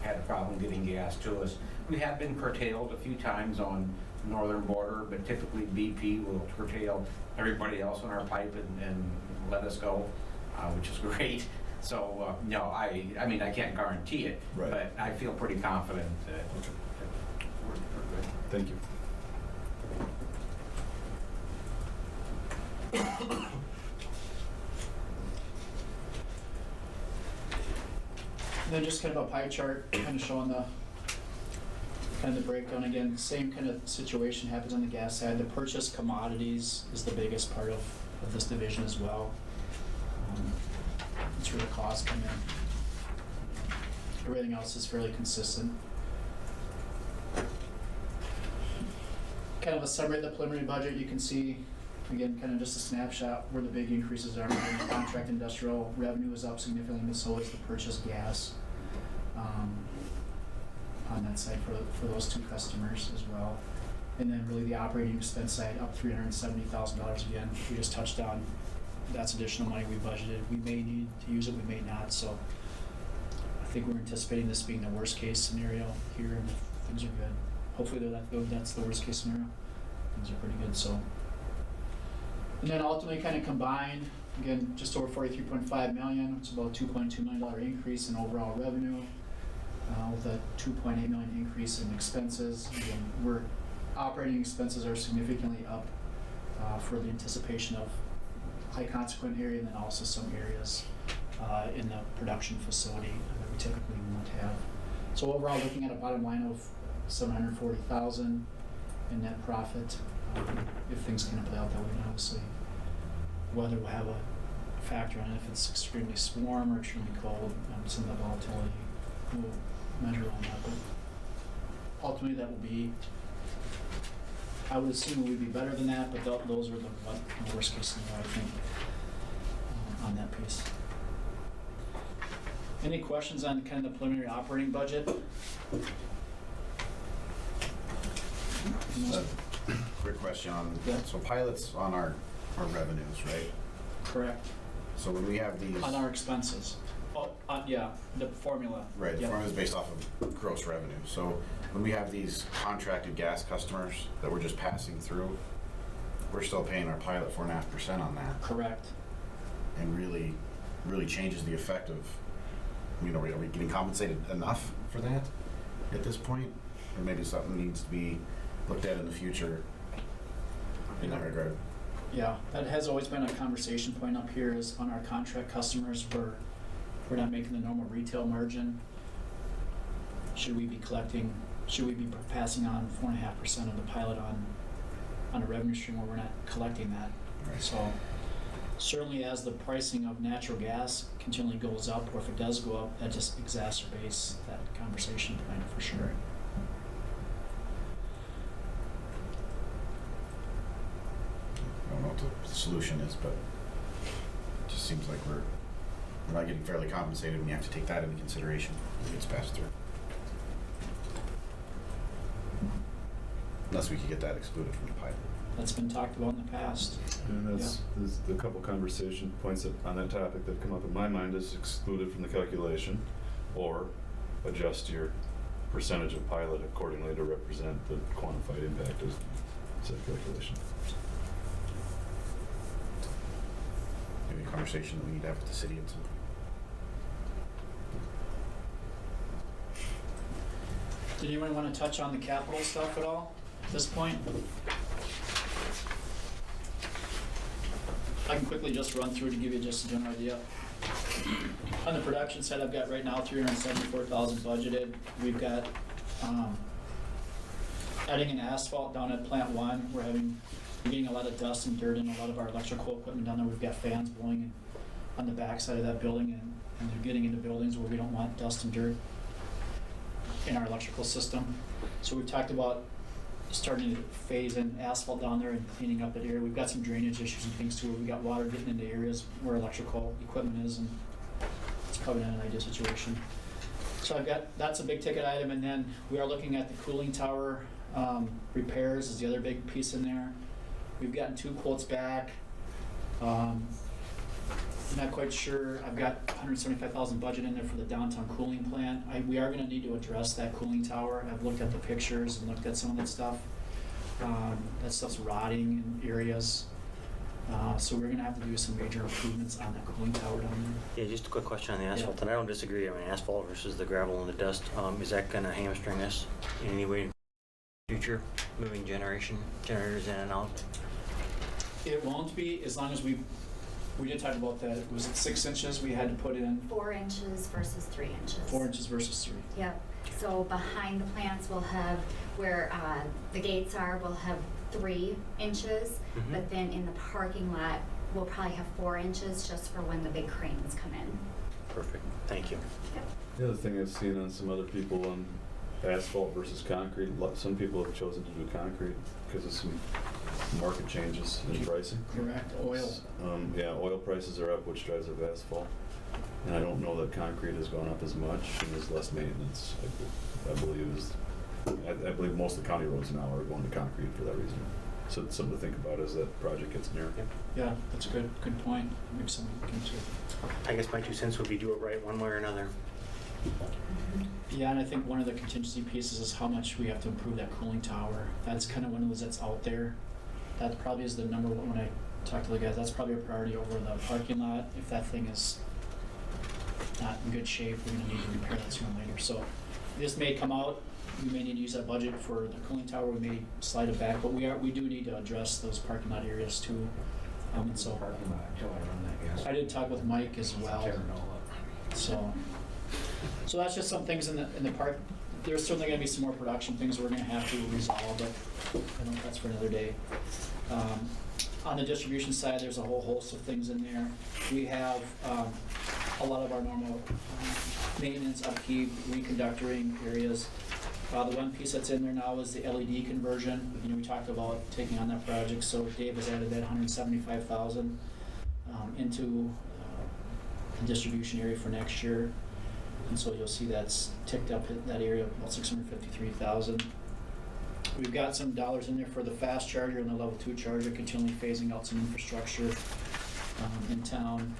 Speaker 6: had a problem getting gas to us. We have been curtailed a few times on the northern border, but typically BP will curtail everybody else on our pipe and let us go, which is great. So, no, I mean, I can't guarantee it,
Speaker 3: Right.
Speaker 6: but I feel pretty confident that we're good.
Speaker 3: Thank you.
Speaker 4: And then just kind of a pie chart, kind of showing the breakdown again. Same kind of situation happens on the gas side. The purchased commodities is the biggest part of this division as well. That's where the costs come in. Everything else is fairly consistent. Kind of a summary of the preliminary budget. You can see again, kind of just a snapshot where the big increases are. Contract industrial revenue is up significantly, but so is the purchased gas on that side for those two customers as well. And then really the operating expense side up $370,000 again. We just touched on that's additional money we budgeted. We may need to use it, we may not. So I think we're anticipating this being the worst case scenario here, and if things are good. Hopefully that's the worst case scenario. Things are pretty good. So, and then ultimately kind of combined, again, just over $43.5 million. It's about a $2.2 million increase in overall revenue, with a $2.8 million increase in expenses. Again, operating expenses are significantly up for the anticipation of high consequent area, and then also some areas in the production facility that we typically won't have. So overall, looking at a bottom line of $740,000 in net profit, if things can play out that way. And obviously, weather will have a factor on it. If it's extremely warm or extremely cold, some of the volatility will measure on that. But ultimately, that will be, I would assume it would be better than that, but those are the worst case scenario, I think, on that piece. Any questions on kind of the preliminary operating budget?
Speaker 1: Quick question on,
Speaker 4: Yeah.
Speaker 1: so pilots on our revenues, right?
Speaker 4: Correct.
Speaker 1: So when we have these,
Speaker 4: On our expenses. Oh, yeah, the formula.
Speaker 1: right, the
Speaker 4: Yep.
Speaker 1: formula is based off of gross revenue. So when we have these contracted gas customers that we're just passing through, we're still paying our pilot 4.5% on that,
Speaker 4: Correct.
Speaker 1: and really changes the effect of, are we getting compensated enough for that at this point? Or maybe something needs to be looked at in the future in that regard.
Speaker 4: Yeah, that has always been a conversation point up here, is on our contract customers, we're not making the normal retail margin. Should we be passing on 4.5% of the pilot on a revenue stream where we're not collecting that?
Speaker 1: Right.
Speaker 4: So certainly as the pricing of natural gas continually goes up, or if it does go up, that just exacerbates that conversation point for sure.
Speaker 1: I don't know what the solution is, but it just seems like we're not getting fairly compensated, and you have to take that into consideration when it gets passed through. Unless we could get that excluded from the pilot.
Speaker 4: That's been talked about in the past.
Speaker 3: And there's the couple conversation points on that topic that come up in my mind is excluded from the calculation, or adjust your percentage of pilot accordingly to represent the quantified impact of said calculation.
Speaker 1: Maybe a conversation that we need to have with the city and some.
Speaker 4: Did anyone want to touch on the capital stuff at all at this point? I can quickly just run through to give you just a general idea. On the production side, I've got right now $374,000 budgeted. We've got adding an asphalt down at Plant 1. We're getting a lot of dust and dirt in a lot of our electrical equipment down there. We've got fans blowing on the back side of that building, and they're getting into buildings where we don't want dust and dirt in our electrical system. So we've talked about starting to phase in asphalt down there and cleaning up that area. We've got some drainage issues and things too, where we got water getting into areas where electrical equipment is, and it's probably not an ideal situation. So that's a big ticket item, and then we are looking at the cooling tower repairs is the other big piece in there. We've gotten 2 quotes back. Not quite sure. I've got $175,000 budget in there for the downtown cooling plant. We are going to need to address that cooling tower. I've looked at the pictures and looked at some of that stuff. That stuff's rotting in areas. So we're going to have to do some major improvements on that cooling tower down there.
Speaker 7: Yeah, just a quick question on the asphalt, and I don't disagree. I mean, asphalt versus the gravel and the dust, is that going to hamstring us in any way in the future, moving generators in and out?
Speaker 4: It won't be, as long as we did talk about that. Was it 6 inches we had to put in?
Speaker 8: 4 inches versus 3 inches.
Speaker 4: 4 inches versus 3.
Speaker 8: Yep. So behind the plants, we'll have where the gates are, we'll have 3 inches, but then in the parking lot, we'll probably have 4 inches just for when the big cranes come in.
Speaker 7: Perfect. Thank you.
Speaker 8: Yep.
Speaker 3: The other thing I've seen on some other people on asphalt versus concrete, some people have chosen to do concrete because of some market changes in pricing.
Speaker 4: Correct, oil.
Speaker 3: Yeah, oil prices are up, which drives up asphalt. And I don't know that concrete has gone up as much and there's less maintenance. I believe most of the county roads now are going to concrete for that reason. So it's something to think about as that project gets near.
Speaker 4: Yeah, that's a good point. Maybe something we can do.
Speaker 7: I guess my 2 cents would be do it right one way or another.
Speaker 4: Yeah, and I think one of the contingency pieces is how much we have to improve that cooling tower. That's kind of one of those that's out there. That probably is the number one, when I talk to the guys, that's probably a priority over the parking lot. If that thing is not in good shape, we're gonna need to repair that sooner or later. So this may come out, we may need to use that budget for the cooling tower, we may slide it back, but we do need to address those parking lot areas too. And so
Speaker 6: Parking lot, until I run that gas.
Speaker 4: I did talk with Mike as well.
Speaker 6: Tearing it all up.
Speaker 4: So that's just some things in the park. There's certainly gonna be some more production things we're gonna have to resolve, but I don't know, that's for another day. On the distribution side, there's a whole host of things in there. We have a lot of our normal maintenance, upkeep, reconductoring areas. The one piece that's in there now is the LED conversion. You know, we talked about taking on that project, so Dave has added that $175,000 into the distribution area for next year. And so you'll see that's ticked up in that area, about $653,000. We've got some dollars in there for the fast charger and the level 2 charger, continually phasing out some infrastructure in town.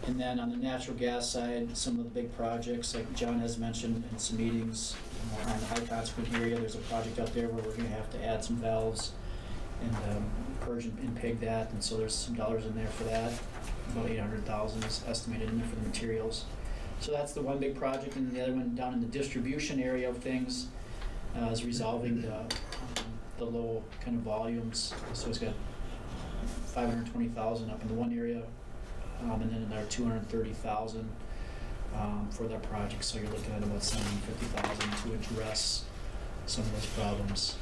Speaker 4: And then on the natural gas side, some of the big projects, like John has mentioned in some meetings, on the high consequent area, there's a project out there where we're gonna have to add some valves and purge and pig that, and so there's some dollars in there for that. About $800,000 is estimated in there for the materials. So that's the one big project, and the other one down in the distribution area of things is resolving the low kind of volumes. So it's got 520,000 up in the one area, and then another 230,000 for that project. So you're looking at about 750,000 to address some of those problems.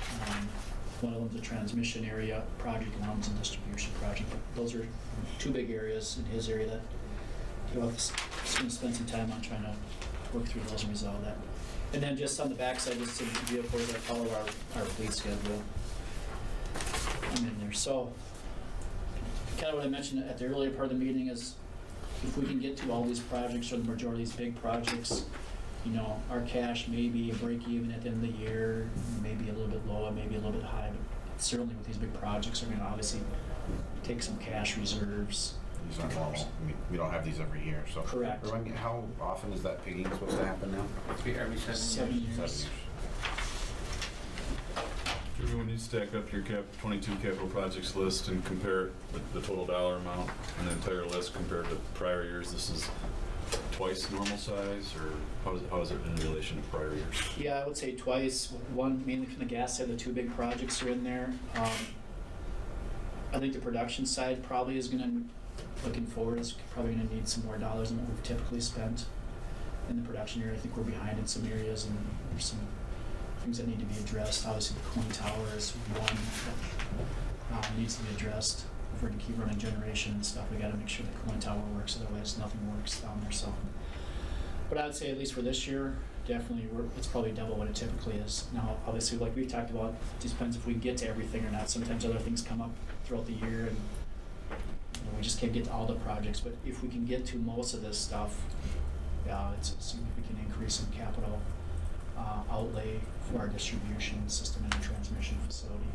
Speaker 4: One of them's a transmission area project, and one of them's a distribution project. But those are 2 big areas in his area that he'll have to spend some time on trying to work through those and resolve that. And then just on the backside, just some vehicles that follow our fleet schedule. I'm in there. So kind of what I mentioned at the earlier part of the meeting is if we can get to all these projects or the majority of these big projects, you know, our cash may be a break even at the end of the year, maybe a little bit low, maybe a little bit high, but certainly with these big projects, we're going to obviously take some cash reserves.
Speaker 1: These aren't normal. We don't have these every year, so.
Speaker 4: Correct.
Speaker 1: How often is that pigging supposed to happen now?
Speaker 6: Every 7
Speaker 4: 7
Speaker 6: years.
Speaker 4: years.
Speaker 3: Everyone, you stack up your 22 capital projects list and compare the total dollar amount and the entire list compared to prior years. This is twice normal size, or how is it in relation to prior years?
Speaker 4: Yeah, I would say twice. One mainly from the gas side, the 2 big projects are in there. I think the production side probably is going to, looking forward, is probably going to need some more dollars than what we've typically spent in the production area. I think we're behind in some areas, and there's some things that need to be addressed. Obviously, the cooling tower is one that needs to be addressed. If we're going to keep running generation and stuff, we got to make sure the cooling tower works. Otherwise, nothing works down there. So, but I'd say at least for this year, definitely, it's probably double what it typically is. Now, obviously, like we talked about, it just depends if we can get to everything or not. Sometimes other things come up throughout the year, and we just can't get to all the projects. But if we can get to most of this stuff, it's a significant increase in capital outlay for our distribution system and our transmission facility.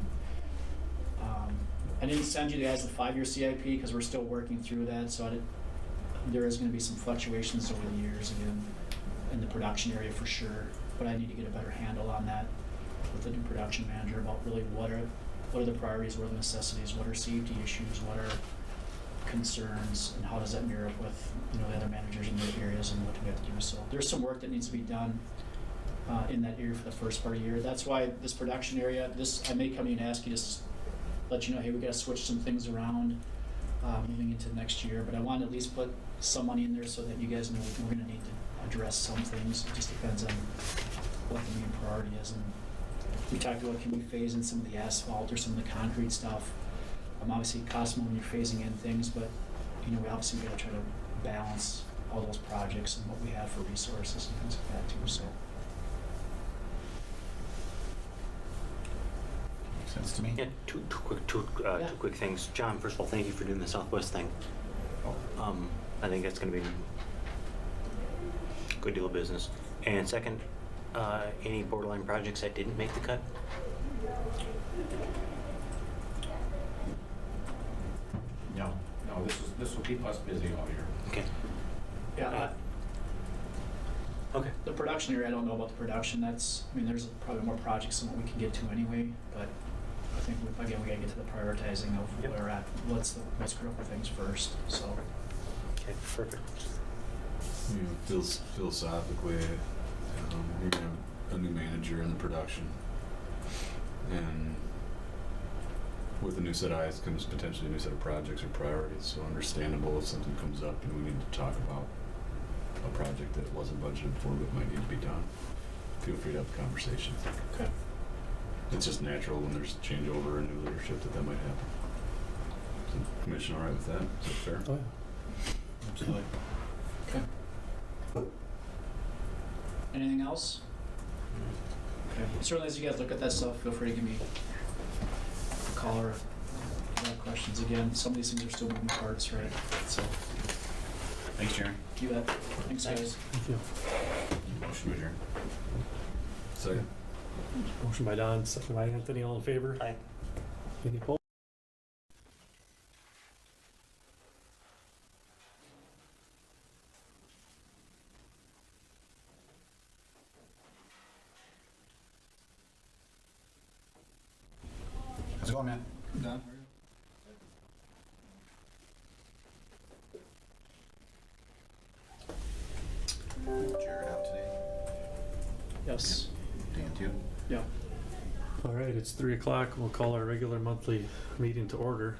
Speaker 4: I didn't send you guys the 5-year CIP because we're still working through that, so there is going to be some fluctuations over the years again in the production area for sure, but I need to get a better handle on that with the new production manager about really what are the priorities, what are the necessities, what are safety issues, what are concerns, and how does that mirror up with the other managers in their areas, and what do we have to do. So there's some work that needs to be done in that area for the first part of the year. That's why this production area, I may come in and ask you to let you know, hey, we got to switch some things around moving into next year, but I want to at least put some money in there so that you guys know we're going to need to address some things. It just depends on what the main priority is. And we talked about, can we phase in some of the asphalt or some of the concrete stuff? Obviously it costs more when you're phasing in things, but we obviously got to try to balance all those projects and what we have for resources and things like that too. So.
Speaker 1: Makes Sense to me.
Speaker 7: Yeah, two
Speaker 4: Yeah.
Speaker 7: quick things. John, first of all, thank you for doing the Southwest thing. I think that's going to be a good deal of business. And second, any borderline projects that didn't make the cut?
Speaker 6: No, this will keep us busy all year.
Speaker 7: Okay.
Speaker 4: Yeah,
Speaker 7: Okay.
Speaker 4: the production area, I don't know about the production. That's, I mean, there's probably more projects than what we can get to anyway, but I think, again, we gotta get to the prioritizing of
Speaker 7: Yep.
Speaker 4: where we're at, what's the most critical things first, so.
Speaker 7: Okay, perfect.
Speaker 3: You know, philosophically, you're gonna have a new manager in the production, and with a new set of eyes comes potentially a new set of projects or priorities. So understandable if something comes up and we need to talk about a project that wasn't budgeted for but might need to be done. Feel free to have a conversation.
Speaker 4: Okay.
Speaker 3: It's just natural when there's changeover and new leadership that might happen. Is the commission all right with that? Is that fair?
Speaker 2: Oh, yeah.
Speaker 3: Absolutely.
Speaker 4: Okay. Anything else? Okay. Certainly, as you guys look at that stuff, feel free to give me a call or if you have questions. Again, some of these things are still moving parts, right? So,
Speaker 1: Thanks, Jerry.
Speaker 4: you bet. Thanks, guys.
Speaker 2: Thank you.
Speaker 1: Motion to adjourn.
Speaker 3: Second.
Speaker 2: Motion by Don, second by Anthony, all in favor?
Speaker 7: Aye.
Speaker 2: Any opposed?
Speaker 1: How's it going, Matt?
Speaker 5: Done.
Speaker 1: Jared out today.
Speaker 4: Yes.
Speaker 1: Dan too.
Speaker 4: Yeah.
Speaker 2: All right, it's 3:00. We'll call our regular monthly meeting to order.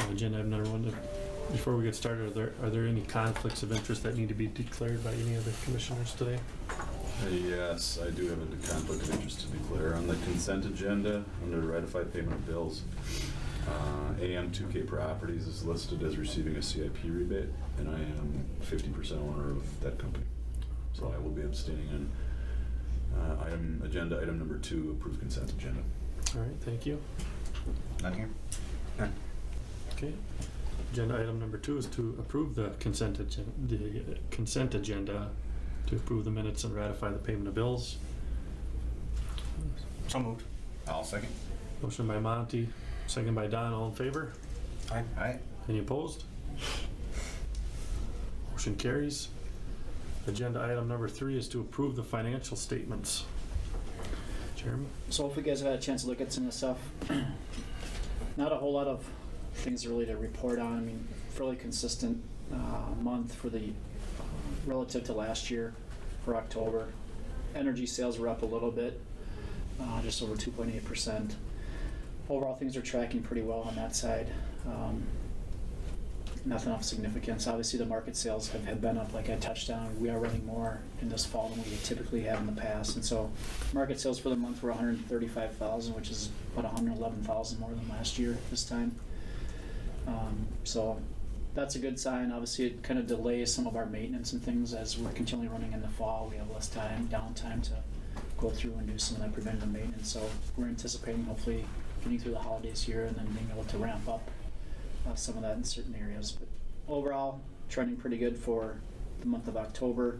Speaker 2: Agenda item number one. Before we get started, are there any conflicts of interest that need to be declared by any of the commissioners today?
Speaker 3: Yes, I do have a conflict of interest to declare. On the consent agenda, under ratified payment of bills, AM2K Properties is listed as receiving a CIP rebate, and I am 50% owner of that company. So I will be abstaining on agenda item number 2, approved consent agenda.
Speaker 2: All right, thank you.
Speaker 1: None here?
Speaker 7: None.
Speaker 2: Okay. Agenda item number 2 is to approve the consent agenda to approve the minutes and ratify the payment of bills.
Speaker 7: So moved.
Speaker 1: I'll second.
Speaker 2: Motion by Monty, second by Don, all in favor?
Speaker 7: Aye.
Speaker 1: Aye.
Speaker 2: Any opposed? Motion carries. Agenda item number 3 is to approve the financial statements. Jeremy?
Speaker 4: So if you guys have had a chance to look at some of the stuff, not a whole lot of things really to report on. I mean, fairly consistent month for the relative to last year for October. Energy sales were up a little bit, just over 2.8%. Overall, things are tracking pretty well on that side. Nothing of significance. Obviously, the market sales have been up, like I touched on. We are running more in this fall than we typically have in the past. And so market sales for the month were 135,000, which is about 111,000 more than last year this time. So that's a good sign. Obviously, it kind of delays some of our maintenance and things as we're continually running in the fall. We have less downtime to go through and do some of that preventative maintenance. So we're anticipating hopefully getting through the holidays here and then being able to ramp up some of that in certain areas. But overall, trending pretty good for the month of October.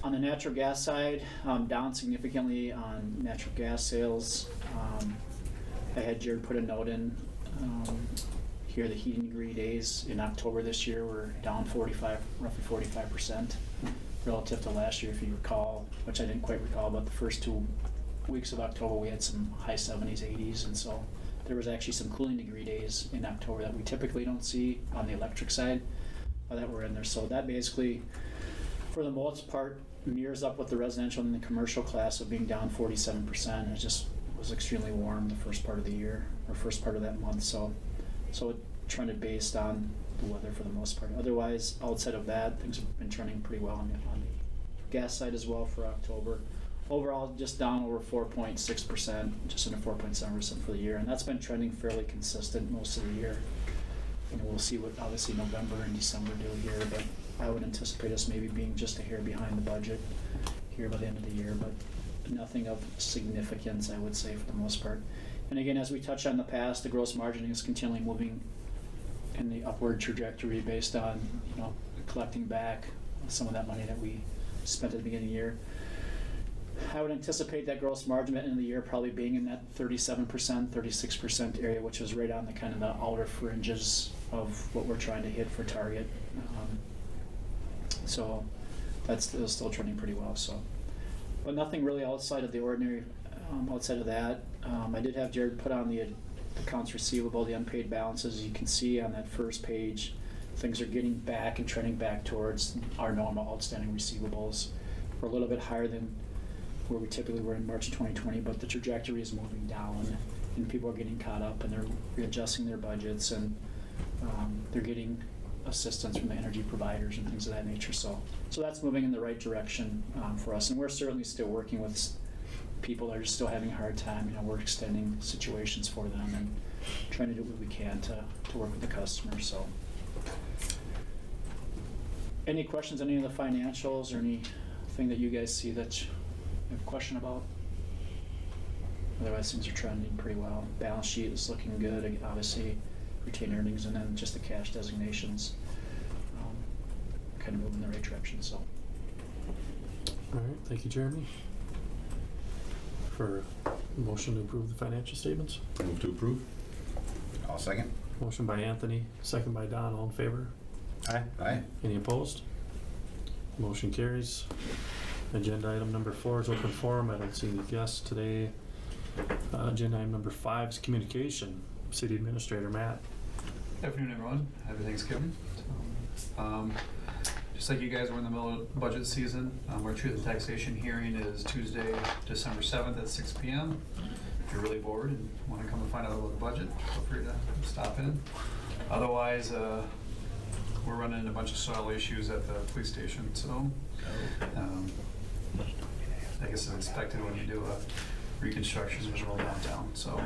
Speaker 4: On the natural gas side, down significantly on natural gas sales. I had Jared put a note in here, the heating degree days in October this year were down roughly 45% relative to last year, if you recall, which I didn't quite recall, but the first 2 weeks of October we had some high 70s, 80s, and so there was actually some cooling degree days in October that we typically don't see on the electric side that were in there. So that basically, for the most part, mirrors up with the residential and the commercial class of being down 47%. It just was extremely warm the first part of the year, or first part of that month. So it trended based on the weather for the most part. Otherwise, outside of that, things have been trending pretty well on the gas side as well for October. Overall, just down over 4.6%, just under 4.7% for the year, and that's been trending fairly consistent most of the year. You know, we'll see what obviously November and December do here, but I would anticipate us maybe being just a hair behind the budget here by the end of the year. But nothing of significance, I would say, for the most part. And again, as we touched on in the past, the gross margin is continually moving in the upward trajectory based on, collecting back some of that money that we spent at the beginning of the year. I would anticipate that gross margin at the end of the year probably being in that 37%, 36% area, which is right on the kind of the outer fringes of what we're trying to hit for target. So that's still trending pretty well. So, but nothing really outside of the ordinary. Outside of that, I did have Jared put on the accounts receivable, the unpaid balances. You can see on that first page, things are getting back and trending back towards our normal outstanding receivables. We're a little bit higher than where we typically were in March of 2020, but the trajectory is moving down, and people are getting caught up, and they're readjusting their budgets, and they're getting assistance from the energy providers and things of that nature. So that's moving in the right direction for us, and we're certainly still working with people that are still having a hard time. We're extending situations for them and trying to do what we can to work with the customers. So, any questions on any of the financials or anything that you guys see that you have a question about? Otherwise, things are trending pretty well. Balance sheet is looking good. Obviously, retained earnings, and then just the cash designations kind of moving in the right direction. So,
Speaker 2: All right, thank you, Jeremy. For motion to approve the financial statements.
Speaker 1: Move to approve. I'll second.
Speaker 2: Motion by Anthony, second by Don, all in favor?
Speaker 1: Aye. Aye.
Speaker 2: Any opposed? Motion carries. Agenda item number 4 is open forum. I don't see any guests today. Agenda item number 5 is communication. City Administrator Matt.
Speaker 9: Good afternoon, everyone. Happy Thanksgiving. Just like you guys, we're in the middle of budget season. Our truth and taxation hearing is Tuesday, December 7th at 6 p.m. If you're really bored and want to come and find out about the budget, feel free to stop in. Otherwise, we're running into a bunch of soil issues at the police station, so I guess it's expected when you do a reconstruction visual downtown. So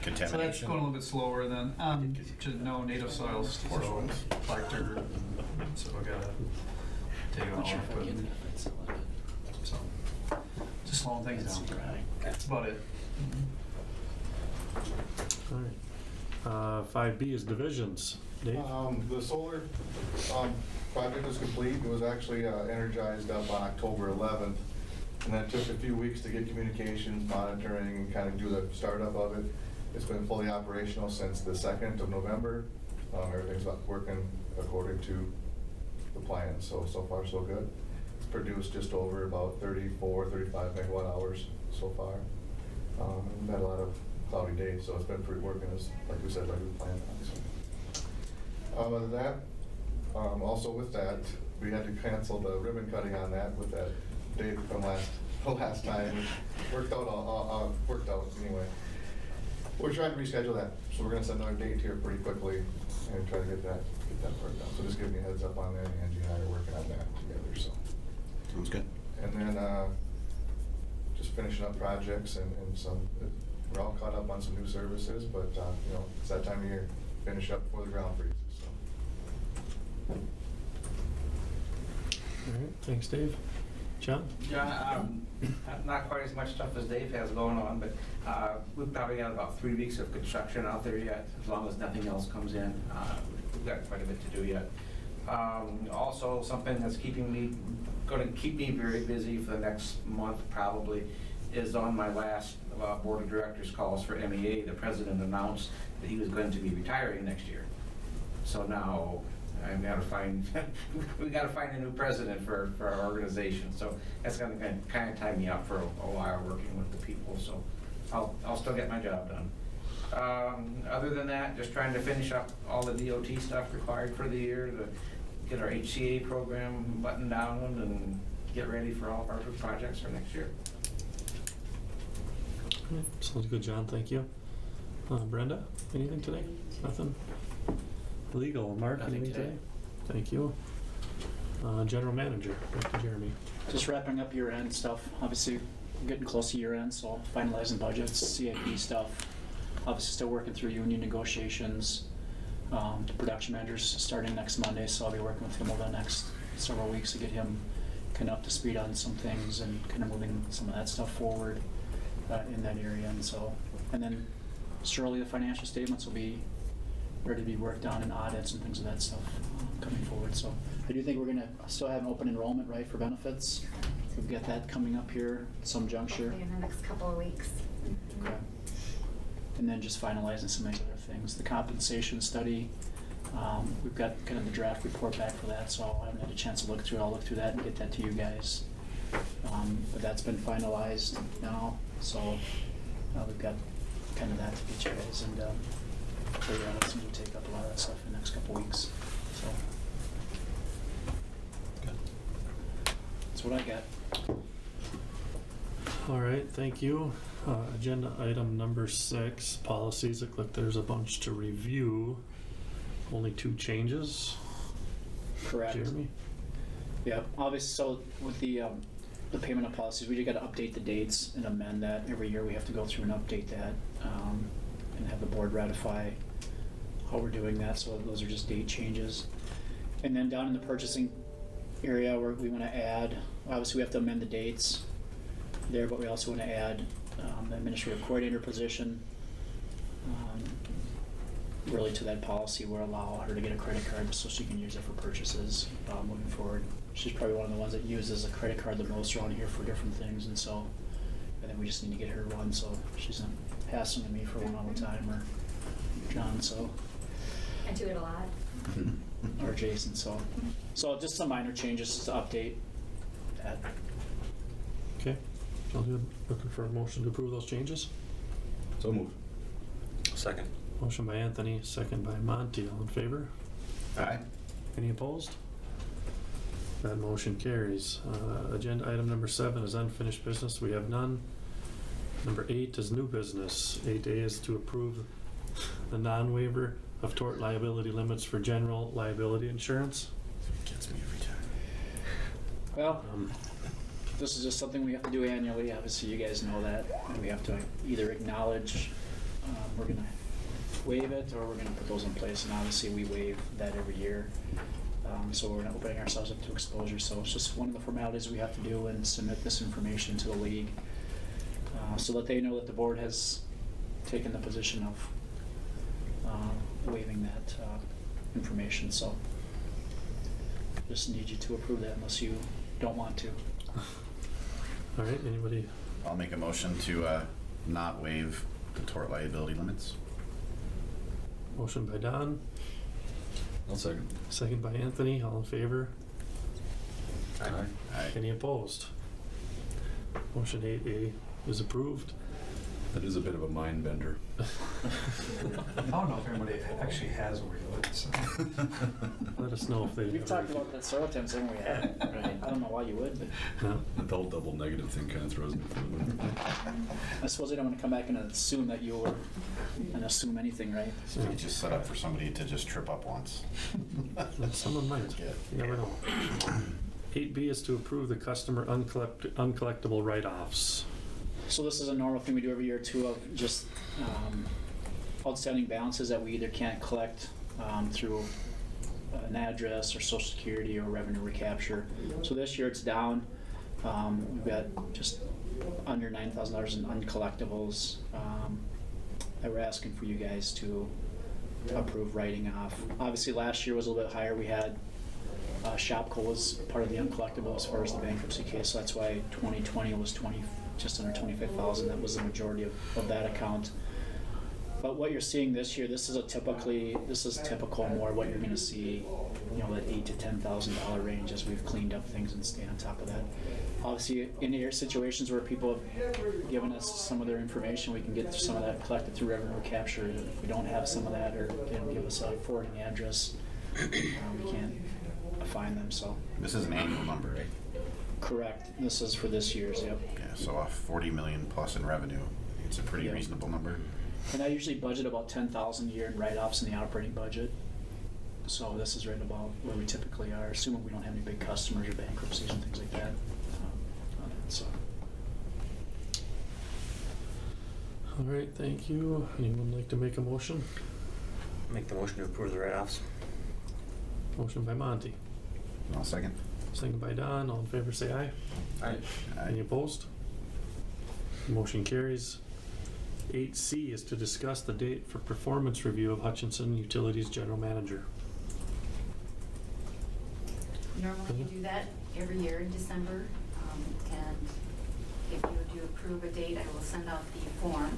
Speaker 1: contamination.
Speaker 9: So that's going a little bit slower than no native soils, so black dirt. So we gotta dig it all up. So just slowing things down. That's about it.
Speaker 2: All right. 5B is divisions. Dave?
Speaker 5: The solar project was complete. It was actually energized up on October 11th. And that took a few weeks to get communications, monitoring, and kind of do the startup of it. It's been fully operational since the 2nd of November. Everything's working according to the plan, so far so good. It's produced just over about 34, 35 megawatt hours so far. We've had a lot of cloudy days, so it's been working as, like we said, like we planned on. So. Other than that, also with that, we had to cancel the ribbon cutting on that with that date from last time. It worked out anyway. We're trying to reschedule that, so we're gonna send another date here pretty quickly and try to get that part done. So just give me a heads up on that. Angie and I are working on that together. So
Speaker 1: Sounds good.
Speaker 5: and then just finishing up projects and some. We're all caught up on some new services, but it's that time of year. Finish up before the ground freezes. So.
Speaker 2: All right, thanks, Dave. John?
Speaker 6: John, not quite as much stuff as Dave has going on, but we've probably got about 3 weeks of construction out there yet, as long as nothing else comes in. We've got quite a bit to do yet. Also, something that's going to keep me very busy for the next month probably is on my last board of directors calls for MEA. The president announced that he was going to be retiring next year. So now we got to find a new president for our organization. So that's going to kind of tie me up for a while working with the people. So I'll still get my job done. Other than that, just trying to finish up all the DOT stuff required for the year to get our HCA program buttoned down and get ready for all of our projects for next year.
Speaker 2: Yeah, sounds good, John. Thank you. Brenda, anything today? Nothing? Legal, Mark,
Speaker 4: Nothing
Speaker 2: anything
Speaker 4: today.
Speaker 2: Thank you. General Manager, back to Jeremy.
Speaker 4: just wrapping up year-end stuff. Obviously, we're getting close to year-end, so finalizing budgets, CIP stuff. Obviously, still working through union negotiations. The production manager's starting next Monday, so I'll be working with him over the next several weeks to get him kind of up to speed on some things and kind of moving some of that stuff forward in that area. And then surely the financial statements will be ready to be worked on, and audits and things of that stuff coming forward. So I do think we're gonna still have an open enrollment, right, for benefits. We've got that coming up here at some juncture.
Speaker 8: Hopefully in the next couple of weeks.
Speaker 4: Okay. And then just finalizing some of the other things. The compensation study, we've got kind of the draft report back for that, so I haven't had a chance to look through it. I'll look through that and get that to you guys. But that's been finalized now, so we've got kind of that to get you guys. And so yeah, that's going to take up a lot of that stuff in the next couple weeks. So that's what I got.
Speaker 2: All right, thank you. Agenda item number 6, policies. Look like there's a bunch to review. Only 2 changes.
Speaker 4: Correct.
Speaker 2: Jeremy?
Speaker 4: Yeah, obviously, so with the payment of policies, we just got to update the dates and amend that. Every year we have to go through and update that and have the board ratify how we're doing that. So those are just date changes. And then down in the purchasing area where we want to add, obviously we have to amend the dates there, but we also want to add the administrative coordinator position really to that policy where allow her to get a credit card so she can use it for purchases moving forward. She's probably one of the ones that uses a credit card the most around here for different things, and so I think we just need to get her one so she's not passing to me for one all the time, or John, so.
Speaker 8: I do it a lot.
Speaker 4: Or Jason, so just some minor changes to update that.
Speaker 2: Okay. I'll do, looking for a motion to approve those changes.
Speaker 3: So moved.
Speaker 7: Second.
Speaker 2: Motion by Anthony, second by Monty. All in favor?
Speaker 1: Aye.
Speaker 2: Any opposed? That motion carries. Agenda item number 7 is unfinished business. We have none. Number 8 is new business. 8A is to approve the non-waiver of tort liability limits for general liability insurance.
Speaker 1: Gets me every time.
Speaker 4: Well, this is just something we have to do annually. Obviously, you guys know that. And we have to either acknowledge we're going to waive it, or we're going to put those in place. And obviously, we waive that every year. So we're not opening ourselves up to exposure. So it's just one of the formalities we have to do and submit this information to the league so that they know that the board has taken the position of waiving that information. So just need you to approve that unless you don't want to.
Speaker 2: All right, anybody?
Speaker 1: I'll make a motion to not waive the tort liability limits.
Speaker 2: Motion by Don,
Speaker 3: I'll second.
Speaker 2: second by Anthony. All in favor?
Speaker 3: Aye.
Speaker 1: Aye.
Speaker 2: Any opposed? Motion 8A is approved.
Speaker 3: That is a bit of a mind bender.
Speaker 9: I don't know if anybody actually has waived it, so.
Speaker 2: Let us know if they.
Speaker 4: We've talked about that several times, haven't we? Right. I don't know why you would, but
Speaker 2: No.
Speaker 3: The whole double negative thing kind of throws me for a loop.
Speaker 4: I suppose they don't want to come back and assume that you were, and assume anything, right?
Speaker 1: So you just set up for somebody to just trip up once.
Speaker 2: Someone might.
Speaker 1: Yeah.
Speaker 2: You never know. 8B is to approve the customer uncollectible write-offs.
Speaker 4: So this is a normal thing we do every year too, of just outstanding balances that we either can't collect through an address or social security or revenue recapture. So this year it's down. We've got just under $9,000 in uncollectibles that we're asking for you guys to approve writing off. Obviously last year was a little bit higher. We had Shopco was part of the uncollectible as far as the bankruptcy case, so that's why 2020 was just under 25,000. That was the majority of that account. But what you're seeing this year, this is typical more what you're going to see, that $8,000 to $10,000 range as we've cleaned up things and stay on top of that. Obviously, in situations where people have given us some of their information, we can get some of that collected through revenue recapture. If we don't have some of that, or give us a forwarding address, we can't find them. So
Speaker 1: This is an annual number, right?
Speaker 4: correct. This is for this year's. Yep.
Speaker 1: Yeah, so off 40 million plus in revenue, it's a pretty
Speaker 4: Yeah.
Speaker 1: reasonable number.
Speaker 4: And I usually budget about 10,000 a year in write-offs in the operating budget. So this is right about where we typically are, assuming we don't have any big customers or bankruptcies and things like that. So
Speaker 2: All right, thank you. Anyone like to make a motion?
Speaker 7: Make the motion to approve the write-offs.
Speaker 2: Motion by Monty,
Speaker 1: I'll second.
Speaker 2: Second by Don. All in favor, say aye.
Speaker 6: Aye.
Speaker 2: Any opposed? Motion carries. 8C is to discuss the date for performance review of Hutchinson Utilities General Manager.
Speaker 10: Normally you do that every year in December, and if you do approve a date, I will send out the form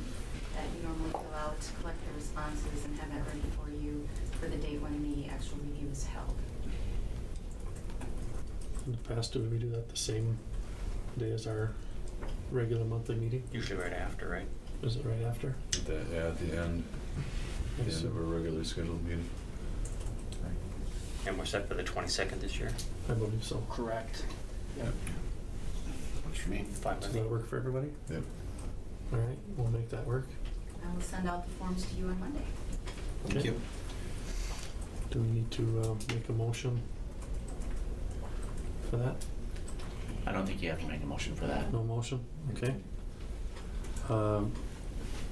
Speaker 10: that you normally fill out, collect the responses, and have that ready for you for the date when the actual review is held.
Speaker 2: In the past, did we do that the same day as our regular monthly meeting?
Speaker 7: Usually right after, right?
Speaker 2: Is it right after?
Speaker 3: At the end of our regularly scheduled meeting.
Speaker 7: And we're set for the 22nd this year?
Speaker 2: I believe so.
Speaker 4: Correct. Yep.
Speaker 1: Works for me.
Speaker 7: Fine
Speaker 2: Does
Speaker 7: with me.
Speaker 2: that work for everybody?
Speaker 3: Yep.
Speaker 2: All right, we'll make that work.
Speaker 10: I will send out the forms to you on Monday.
Speaker 1: Thank
Speaker 2: Okay.
Speaker 1: you.
Speaker 2: Do we need to make a motion for that?
Speaker 11: I don't think you have to make a motion for that.
Speaker 2: No motion? Okay.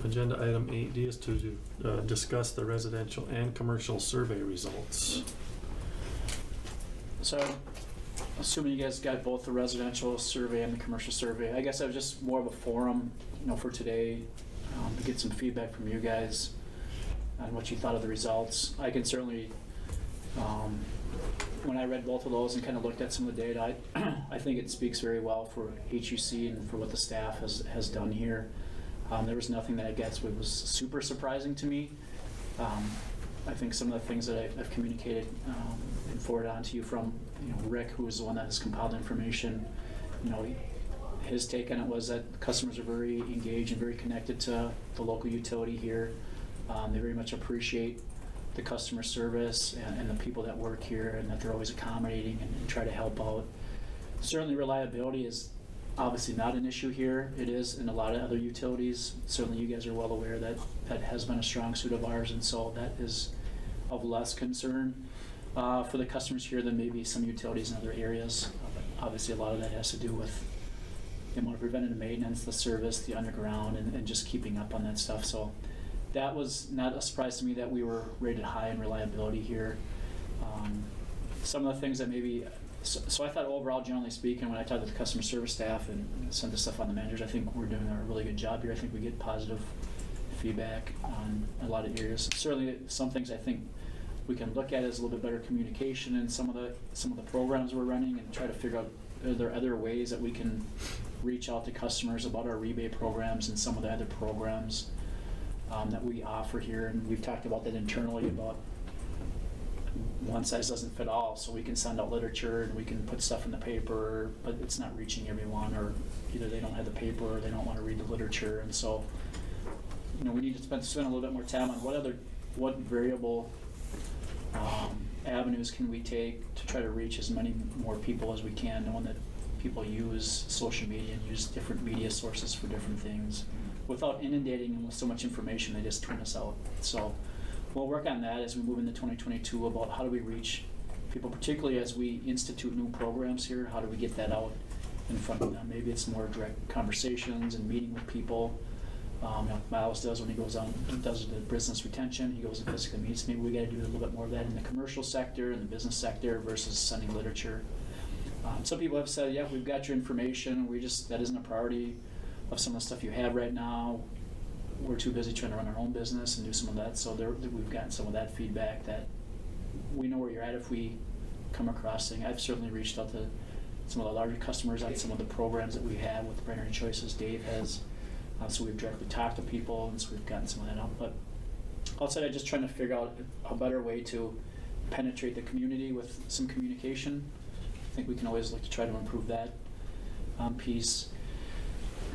Speaker 2: Agenda item 8D is to discuss the residential and commercial survey results.
Speaker 4: So, assuming you guys got both the residential survey and the commercial survey, I guess I was just more of a forum, for today, to get some feedback from you guys on what you thought of the results. I can certainly, when I read both of those and kind of looked at some of the data, I think it speaks very well for HUC and for what the staff has done here. There was nothing that I guess was super surprising to me. I think some of the things that I've communicated and forwarded on to you from Rick, who was the one that has compiled the information, his take on it was that customers are very engaged and very connected to the local utility here. They very much appreciate the customer service and the people that work here, and that they're always accommodating and try to help out. Certainly reliability is obviously not an issue here. It is in a lot of other utilities. Certainly you guys are well aware that that has been a strong suit of ours, and so that is of less concern for the customers here than maybe some utilities in other areas. Obviously a lot of that has to do with the amount of preventative maintenance, the service, the underground, and just keeping up on that stuff. So that was not a surprise to me that we were rated high in reliability here. Some of the things that maybe, so I thought overall, generally speaking, when I talked to the customer service staff and sent the stuff on the managers, I think we're doing a really good job here. I think we get positive feedback on a lot of areas. Certainly some things I think we can look at as a little bit better communication in some of the programs we're running, and try to figure out, are there other ways that we can reach out to customers about our rebate programs and some of the other programs that we offer here. And we've talked about that internally, about one size doesn't fit all, so we can send out literature and we can put stuff in the paper, but it's not reaching everyone, or either they don't have the paper or they don't want to read the literature. And so we need to spend a little bit more time on what variable avenues can we take to try to reach as many more people as we can, knowing that people use social media and use different media sources for different things without inundating them with so much information they just tune us out. So we'll work on that as we move into 2022, about how do we reach people, particularly as we institute new programs here. How do we get that out in front of them? Maybe it's more direct conversations and meeting with people. Like Miles does when he goes on and does the business retention, he goes and physically meets. Maybe we got to do a little bit more of that in the commercial sector and the business sector versus sending literature. Some people have said, yeah, we've got your information, that isn't a priority of some of the stuff you have right now. We're too busy trying to run our own business and do some of that. So we've gotten some of that feedback that we know where you're at if we come across things. I've certainly reached out to some of the larger customers on some of the programs that we have with Primary Choices. Dave has. So we've directly talked to people, and so we've gotten some of that out. But outside, I'm just trying to figure out a better way to penetrate the community with some communication. I think we can always look to try to improve that piece.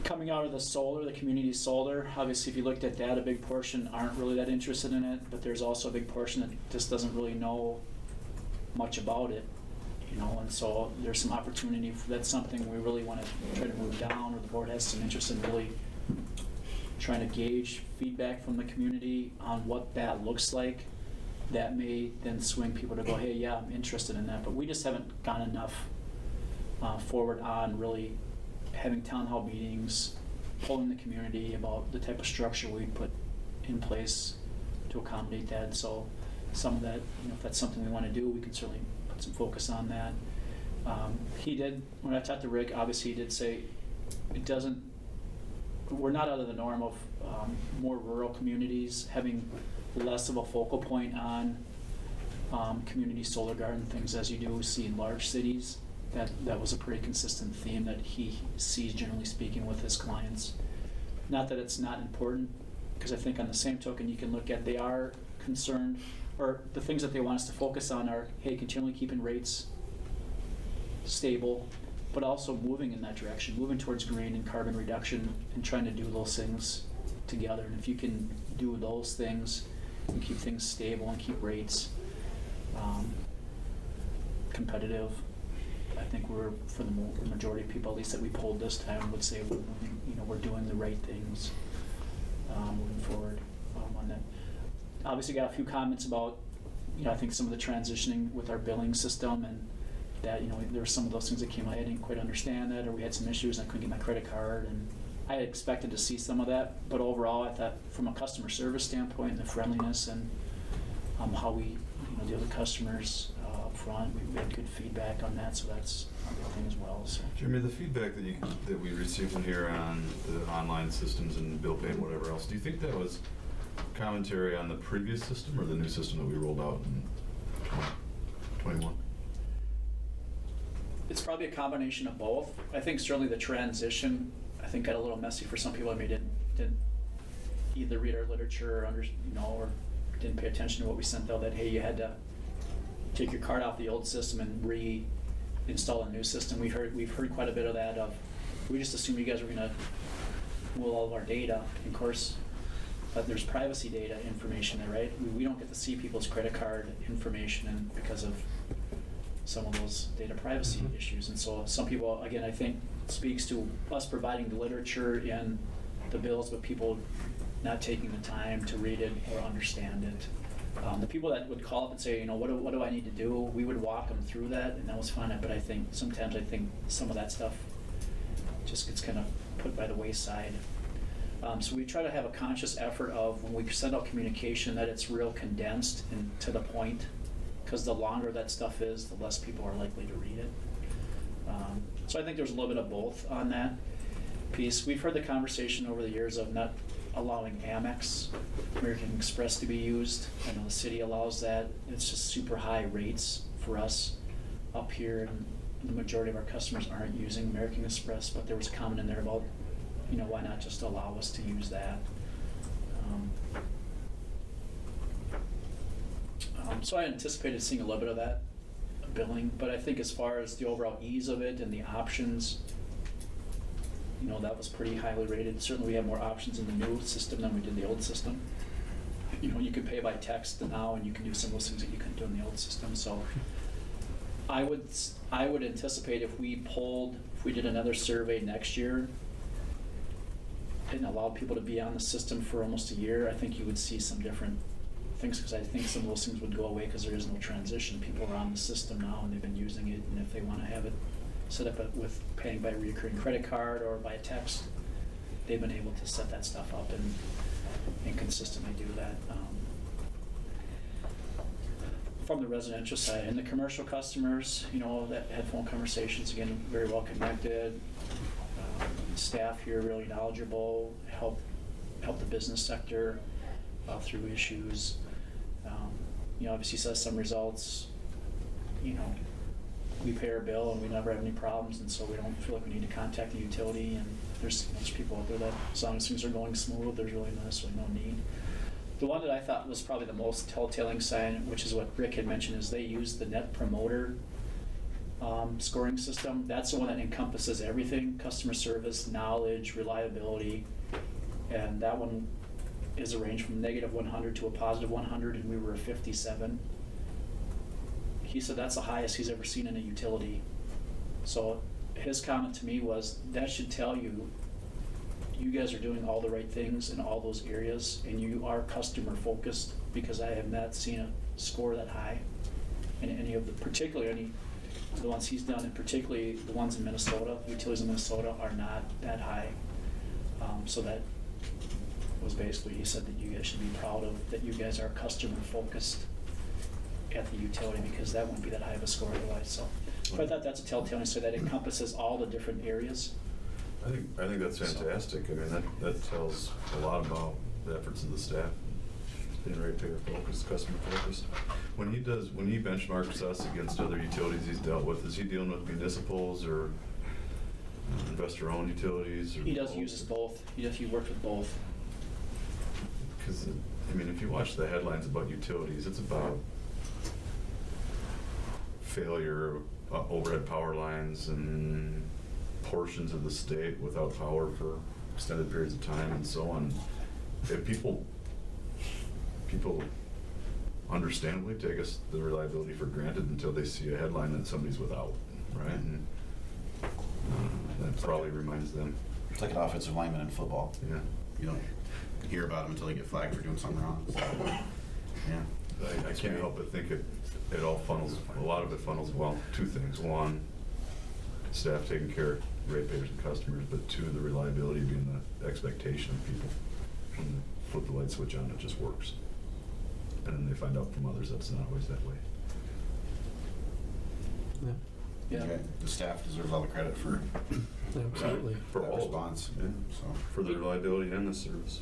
Speaker 4: Coming out of the solar, the community solar, obviously if you looked at that, a big portion aren't really that interested in it, but there's also a big portion that just doesn't really know much about it. And so there's some opportunity. That's something we really want to try to move down, or the board has some interest in really trying to gauge feedback from the community on what that looks like. That may then swing people to go, hey, yeah, I'm interested in that. But we just haven't gone enough forward on really having town hall meetings, polling the community about the type of structure we put in place to accommodate that. So some of that, if that's something we want to do, we can certainly put some focus on that. He did, when I talked to Rick, obviously he did say, we're not out of the norm of more rural communities having less of a focal point on community solar garden things as you do see in large cities. That was a pretty consistent theme that he sees, generally speaking, with his clients. Not that it's not important, because I think on the same token you can look at, they are concerned, or the things that they want us to focus on are, hey, continually keeping rates stable, but also moving in that direction, moving towards green and carbon reduction and trying to do those things together. And if you can do those things and keep things stable and keep rates competitive, I think we're, for the majority of people, at least that we polled this time, would say we're moving, we're doing the right things moving forward on that. Obviously got a few comments about, I think some of the transitioning with our billing system, and that, there were some of those things that came out, I didn't quite understand that, or we had some issues and I couldn't get my credit card, and I had expected to see some of that, but overall I thought from a customer service standpoint, the friendliness and how we deal with customers up front, we had good feedback on that, so that's a good thing as well. So.
Speaker 3: Jeremy, the feedback that we received in here on the online systems and bill pay and whatever else, do you think that was commentary on the previous system or the new system that we rolled out in 2021?
Speaker 4: It's probably a combination of both. I think certainly the transition, got a little messy for some people. I mean, didn't either read our literature or or didn't pay attention to what we sent out, that hey, you had to take your card off the old system and reinstall a new system. We've heard quite a bit of that. We just assumed you guys were going to move all of our data. Of course, but there's privacy data information there, right? We don't get to see people's credit card information, and because of some of those data privacy issues. And so some people, again, I think speaks to us providing the literature in the bills, but people not taking the time to read it or understand it. The people that would call up and say, what do I need to do? We would walk them through that, and that was fine. But I think sometimes some of that stuff just gets kind of put by the wayside. So we try to have a conscious effort of, when we send out communication, that it's real condensed and to the point, because the longer that stuff is, the less people are likely to read it. So I think there's a little bit of both on that piece. We've heard the conversation over the years of not allowing Amex, American Express, to be used. I know the city allows that. It's just super high rates for us up here, and the majority of our customers aren't using American Express, but there was a comment in there about, why not just allow us to use that? So I anticipated seeing a little bit of that billing, but I think as far as the overall ease of it and the options, that was pretty highly rated. Certainly we have more options in the new system than we did the old system. You can pay by text now, and you can do some of those things that you couldn't do in the old system. So I would anticipate if we did another survey next year and allowed people to be on the system for almost a year, I think you would see some different things, because I think some of those things would go away because there is no transition. People are on the system now and they've been using it, and if they want to have it set up with paying by a recurring credit card or by text, they've been able to set that stuff up and consistently do that. From the residential side and the commercial customers, that had phone conversations, again, very well connected. Staff here really knowledgeable, help the business sector through issues. Obviously says some results, we pay our bill and we never have any problems, and so we don't feel like we need to contact the utility, and there's people out there that as long as things are going smooth, there's really necessarily no need. The one that I thought was probably the most telltale sign, which is what Rick had mentioned, is they use the Net Promoter scoring system. That's the one that encompasses everything: customer service, knowledge, reliability, and that one is a range from -100 to a +100, and we were a 57. He said that's the highest he's ever seen in a utility. So his comment to me was, that should tell you guys are doing all the right things in all those areas, and you are customer focused, because I have not seen a score that high in any of the ones he's done, and particularly the ones in Minnesota. Utilities in Minnesota are not that high. So that was basically, he said that you guys should be proud of that you guys are customer focused at the utility, because that wouldn't be that high of a score otherwise. So But I thought that's a telltale, so that encompasses all the different areas.
Speaker 3: I think that's fantastic. I mean, that tells a lot about the efforts of the staff. Being ratepayer focused, customer focused. When he benchmarks us against other utilities he's dealt with, is he dealing with municipals or investor-owned utilities? Or
Speaker 4: He does use both. He worked with both.
Speaker 3: Because, I mean, if you watch the headlines about utilities, it's about failure of overhead power lines and portions of the state without power for extended periods of time and so on. If people understandably take the reliability for granted until they see a headline that somebody's without, right? And that probably reminds them.
Speaker 1: It's like an offensive lineman in football.
Speaker 3: Yeah.
Speaker 1: You don't hear about them until they get flagged for doing something wrong. So, yeah.
Speaker 3: I can't help but think it all funnels, a lot of it funnels, well, two things. One, staff taking care of ratepayers and customers, but two, the reliability being the expectation of people. When they flip the light switch on, it just works. And then they find out from others that's not always that way.
Speaker 2: Yeah,
Speaker 4: Yeah.
Speaker 1: Okay. The staff deserves all the credit for
Speaker 2: absolutely.
Speaker 3: For
Speaker 1: that
Speaker 3: all
Speaker 1: response.
Speaker 3: Yeah.
Speaker 1: So.
Speaker 3: For the reliability and the service.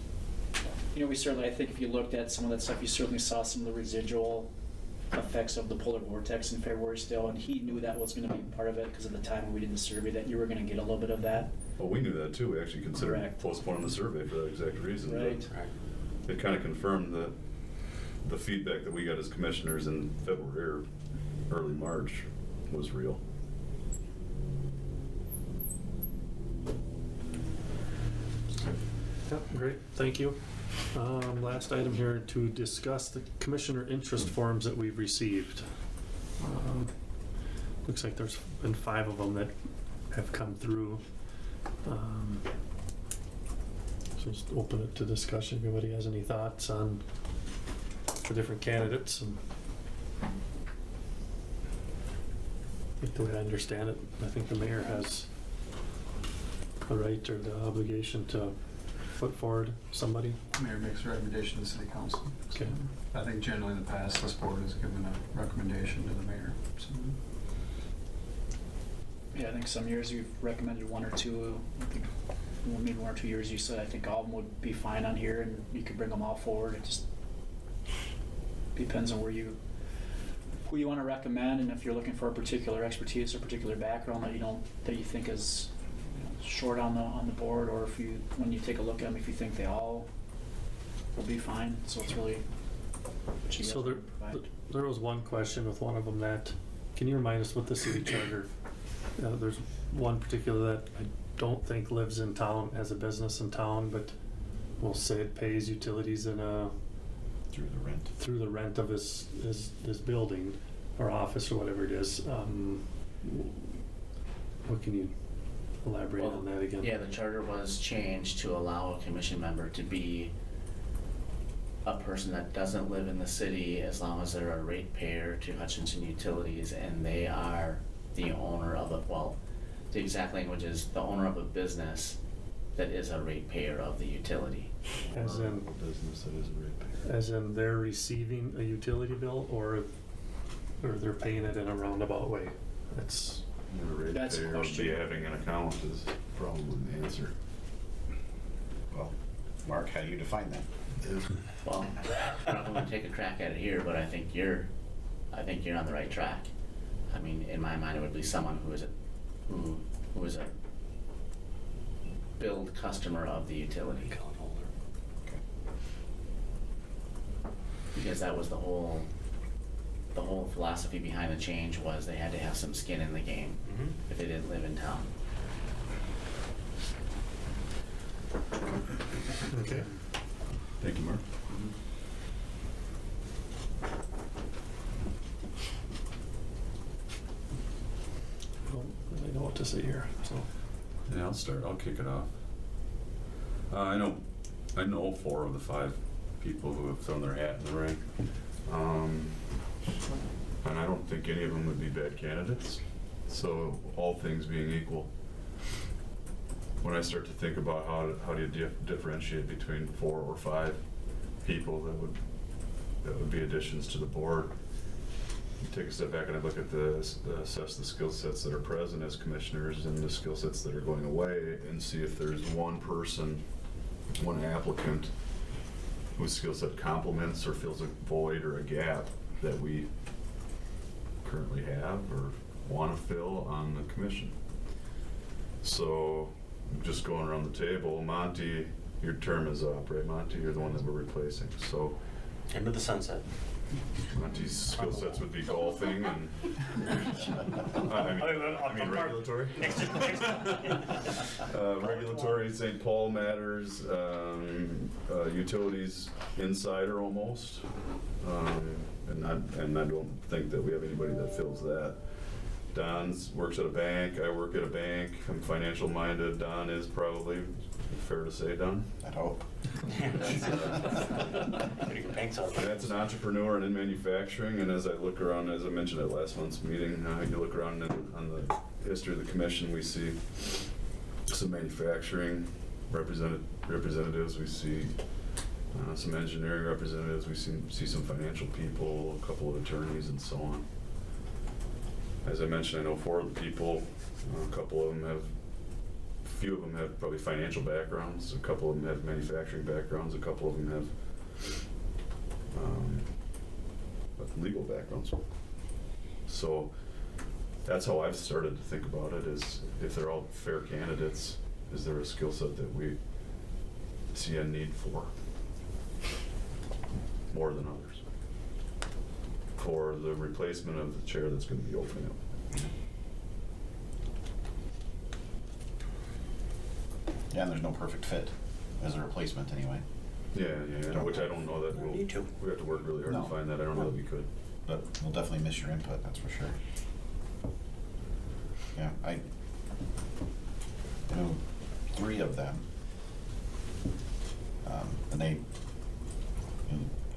Speaker 4: You know, we certainly, I think if you looked at some of that stuff, you certainly saw some of the residual effects of the polar vortex in February still, and he knew that was going to be part of it because of the time when we did the survey, that you were going to get a little bit of that.
Speaker 3: Well, we knew that too. We actually considered
Speaker 4: Correct.
Speaker 3: postponing the survey for that exact reason. but
Speaker 4: Right.
Speaker 3: It kind of confirmed that the feedback that we got as commissioners in February or early March was real.
Speaker 2: Yep, great, thank you. Last item here to discuss the commissioner interest forms that we've received. Looks like there's been 5 of them that have come through. So just open it to discussion. Anybody has any thoughts on the different candidates? And I think the way I understand it, I think the mayor has the right or the obligation to put forward somebody.
Speaker 9: Mayor makes a recommendation to the city council. So
Speaker 2: Okay.
Speaker 9: I think generally in the past, this board has given a recommendation to the mayor. So
Speaker 4: Yeah, I think some years you've recommended 1 or 2. I think maybe 1 or 2 years you said I think all of them would be fine on here, and you could bring them all forward. It just depends on who you want to recommend, and if you're looking for a particular expertise or particular background that you think is short on the board, or if when you take a look at them, if you think they all will be fine. So it's really what you guys
Speaker 2: So
Speaker 4: want to provide.
Speaker 2: there was one question with one of them that, can you remind us what the city charter, there's one particular that I don't think lives in town as a business in town, but we'll say it pays utilities in through the rent of his building or office or whatever it is. What can you elaborate on that again?
Speaker 11: Yeah, the charter was changed to allow a commission member to be a person that doesn't live in the city as long as they're a ratepayer to Hutchinson Utilities and they are the owner of the exact language is the owner of a business that is a ratepayer of the utility.
Speaker 2: As in,
Speaker 3: business that is a ratepayer.
Speaker 2: as in they're receiving a utility bill, or they're paying it in a roundabout way? That's
Speaker 3: The
Speaker 4: That's the
Speaker 3: ratepayer would be
Speaker 4: question.
Speaker 3: having an account is probably the answer.
Speaker 1: Well, Mark, how do you define that?
Speaker 11: Well, I don't want to take a crack at it here, but I think you're on the right track. I mean, in my mind, it would be someone who is a billed customer of the utility. Because that was the whole philosophy behind the change was they had to have some skin in the game if they didn't live in town.
Speaker 2: okay.
Speaker 3: Thank you, Mark.
Speaker 2: Well, I know what to say here, so.
Speaker 3: Yeah, I'll start. I'll kick it off. I know 4 of the 5 people who have thrown their hat in the ring. And I don't think any of them would be bad candidates. So all things being equal, when I start to think about how do you differentiate between 4 or 5 people that would be additions to the board, take a step back and I look at assess the skill sets that are present as commissioners and the skill sets that are going away, and see if there's one person, one applicant whose skill set complements or fills a void or a gap that we currently have or want to fill on the commission. So, just going around the table, Monty, your term is up, right, Monty? You're the one that we're replacing. So,
Speaker 7: Into the sunset.
Speaker 3: Monty's skill sets would be golfing and, I mean regulatory. Regulatory, St. Paul matters, utilities insider almost. And I don't think that we have anybody that fills that. Don's works at a bank, I work at a bank, I'm financial minded, Don is probably, fair to say, Don?
Speaker 1: I'd hope.
Speaker 3: That's an entrepreneur and in manufacturing, and as I look around, as I mentioned at last month's meeting, you look around on the history of the commission, we see some manufacturing representatives, we see some engineering representatives, we see some financial people, a couple of attorneys, and so on. As I mentioned, I know 4 of the people, a few of them have probably financial backgrounds, a couple of them have manufacturing backgrounds, a couple of them have legal backgrounds. So that's how I've started to think about it, is if they're all fair candidates, is there a skill set that we see a need for more than others for the replacement of the chair that's going to be opening up.
Speaker 1: Yeah, and there's no perfect fit as a replacement anyway.
Speaker 3: Yeah, which I don't know that we'll,
Speaker 7: Need to.
Speaker 3: we have to work really hard
Speaker 1: No.
Speaker 3: to find that. I don't know that we could.
Speaker 1: But we'll definitely miss your input, that's for sure. Yeah, I know 3 of them. And they,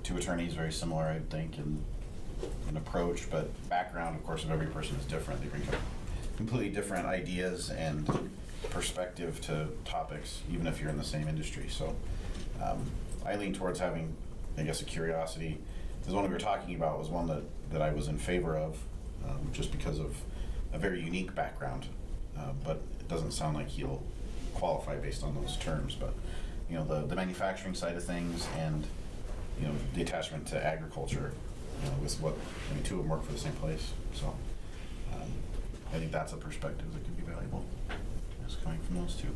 Speaker 1: 2 attorneys, very similar, I think, in approach, but background, of course, of every person is different. They bring completely different ideas and perspective to topics, even if you're in the same industry. So I lean towards having, I guess, a curiosity. The one we were talking about was one that I was in favor of, just because of a very unique background. But it doesn't sound like he'll qualify based on those terms. But the manufacturing side of things, and the attachment to agriculture, with 2 of them work for the same place. So I think that's a perspective that could be valuable, just coming from those 2.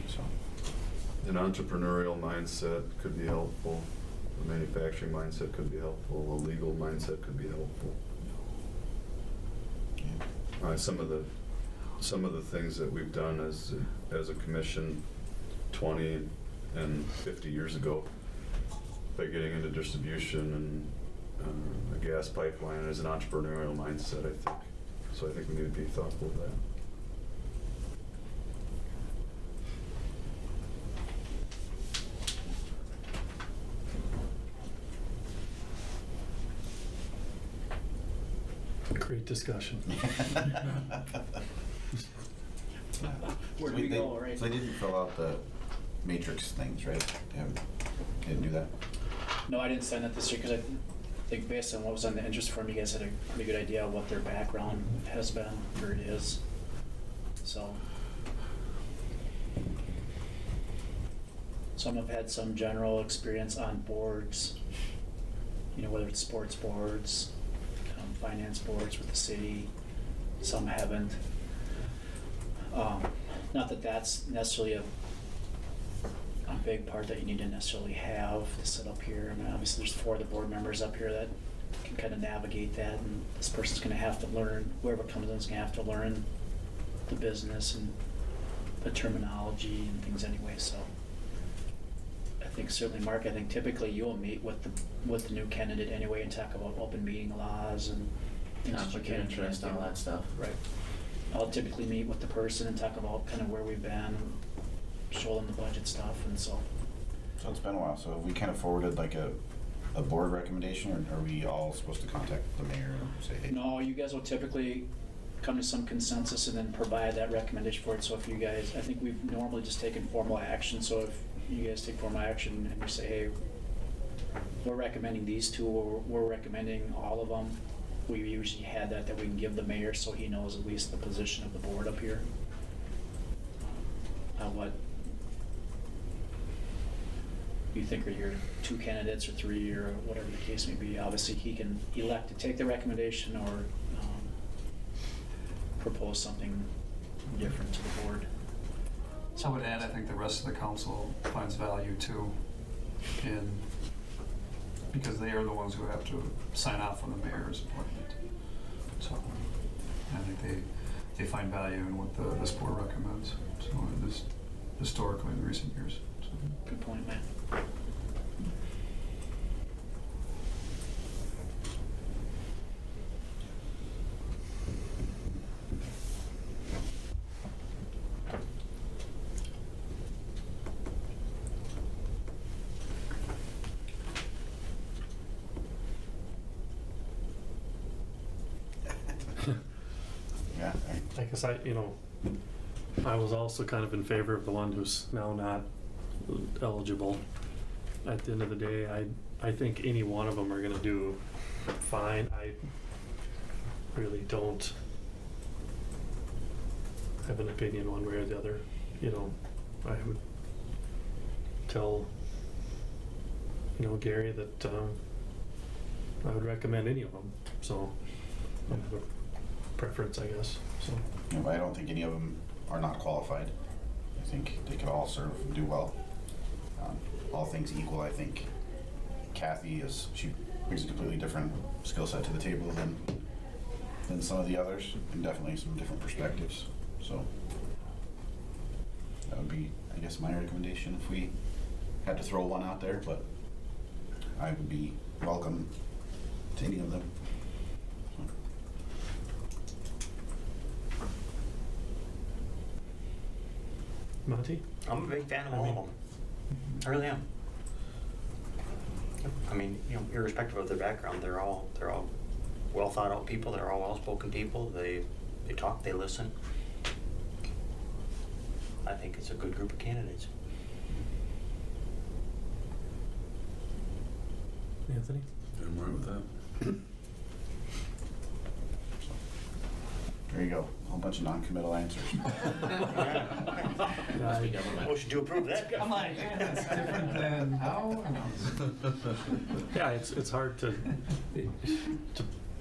Speaker 1: So.
Speaker 3: An entrepreneurial mindset could be helpful. A manufacturing mindset could be helpful. A legal mindset could be helpful.
Speaker 1: Yeah.
Speaker 3: Some of the things that we've done as a commission 20 and 50 years ago, by getting into distribution and a gas pipeline, is an entrepreneurial mindset, I think. So I think we need to be thoughtful of that.
Speaker 2: Great discussion.
Speaker 4: Where do we go, right?
Speaker 1: So they didn't fill out the matrix things, right? They didn't do that?
Speaker 4: No, I didn't sign that this year because I think based on what was on the interest form, you guys had a pretty good idea of what their background has been, or it is. So some have had some general experience on boards, whether it's sports boards, finance boards with the city. Some haven't. Not that that's necessarily a big part that you need to necessarily have to sit up here. I mean, obviously there's 4 of the board members up here that can kind of navigate that, and this person's going to have to learn, whoever comes in is going to have to learn the business and the terminology and things anyway. So I think certainly, Mark, I think typically you'll meet with the new candidate anyway and talk about open meeting laws and things that you
Speaker 11: conflict
Speaker 4: can
Speaker 11: of
Speaker 4: and can't
Speaker 11: interest,
Speaker 4: do.
Speaker 11: all that stuff.
Speaker 4: Right. I'll typically meet with the person and talk about kind of where we've been, and show them the budget stuff, and so.
Speaker 1: So it's been a while. So have we kind of forwarded like a board recommendation, or are we all supposed to contact the mayor and say, hey?
Speaker 4: No, you guys will typically come to some consensus and then provide that recommendation for it. So if you guys, I think we've normally just taken formal action. So if you guys take formal action and you say, hey, we're recommending these two, or we're recommending all of them. We usually had that we can give the mayor so he knows at least the position of the board up here. What you think are your two candidates or three or whatever the case may be. Obviously, he can elect to take the recommendation or propose something different to the board.
Speaker 9: So I would add, I think the rest of the council finds value too in, because they are the ones who have to sign off on the mayor's appointment. So I think they find value in what this board recommends. So this historically in recent years. So.
Speaker 4: Good point, Matt.
Speaker 1: Yeah,
Speaker 2: I guess I was also kind of in favor of the one who's now not eligible. At the end of the day, I think any one of them are gonna do fine. I really don't have an opinion one way or the other. I would tell, Gary that I would recommend any of them. So I have a preference, I guess. So.
Speaker 1: Yeah, but I don't think any of them are not qualified. I think they could all serve and do well. All things equal, I think Kathy she brings a completely different skill set to the table than some of the others, and definitely some different perspectives. So that would be, I guess, my recommendation if we had to throw one out there, but I would be welcome to any of them.
Speaker 2: Monty?
Speaker 7: I'm a big fan of all of them. I really am. I mean, irrespective of their background, they're all well thought out people. They're all well spoken people. They talk, they listen. I think it's a good group of candidates.
Speaker 2: Anthony?
Speaker 3: I'm right with that.
Speaker 1: There you go. A whole bunch of non-committal answers.
Speaker 11: Must be government.
Speaker 7: Motion to approve that.
Speaker 9: I'm like, that's different than how?
Speaker 2: Yeah, it's hard to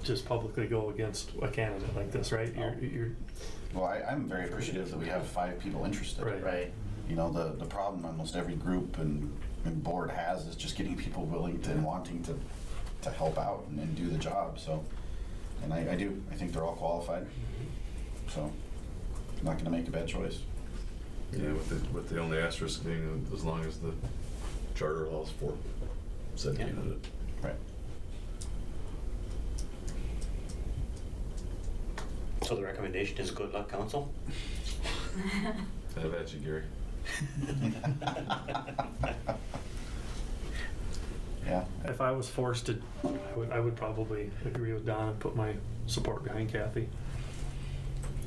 Speaker 2: just publicly go against a candidate like this, right? You're
Speaker 1: Well, I'm very appreciative that we have 5 people interested.
Speaker 11: Right.
Speaker 1: The problem almost every group and board has is just getting people willing to and wanting to help out and do the job. So, and I think they're all qualified. So, I'm not going to make a bad choice.
Speaker 3: Yeah, with the only asterisk being as long as the charter allows for said candidate.
Speaker 1: Right.
Speaker 7: So the recommendation is good luck, council?
Speaker 3: Have at you, Gary.
Speaker 1: Yeah.
Speaker 2: If I was forced to, I would probably agree with Don and put my support behind Kathy.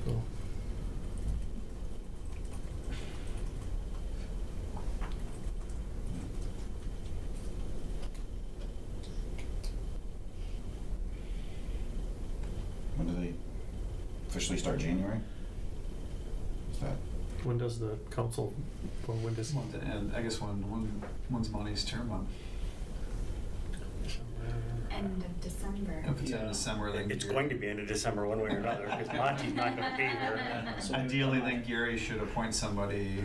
Speaker 2: So.
Speaker 1: When do they officially start? January? Is that?
Speaker 2: When does the council, well, when does?
Speaker 9: Month to end. I guess when's Monty's term up?
Speaker 8: End of December.
Speaker 9: If it's in
Speaker 4: Yeah.
Speaker 9: December, then
Speaker 7: It's
Speaker 9: Gary-
Speaker 7: going to be end of December one way or another, because Monty's not going to be here.
Speaker 4: So
Speaker 9: Ideally, then Gary should appoint somebody,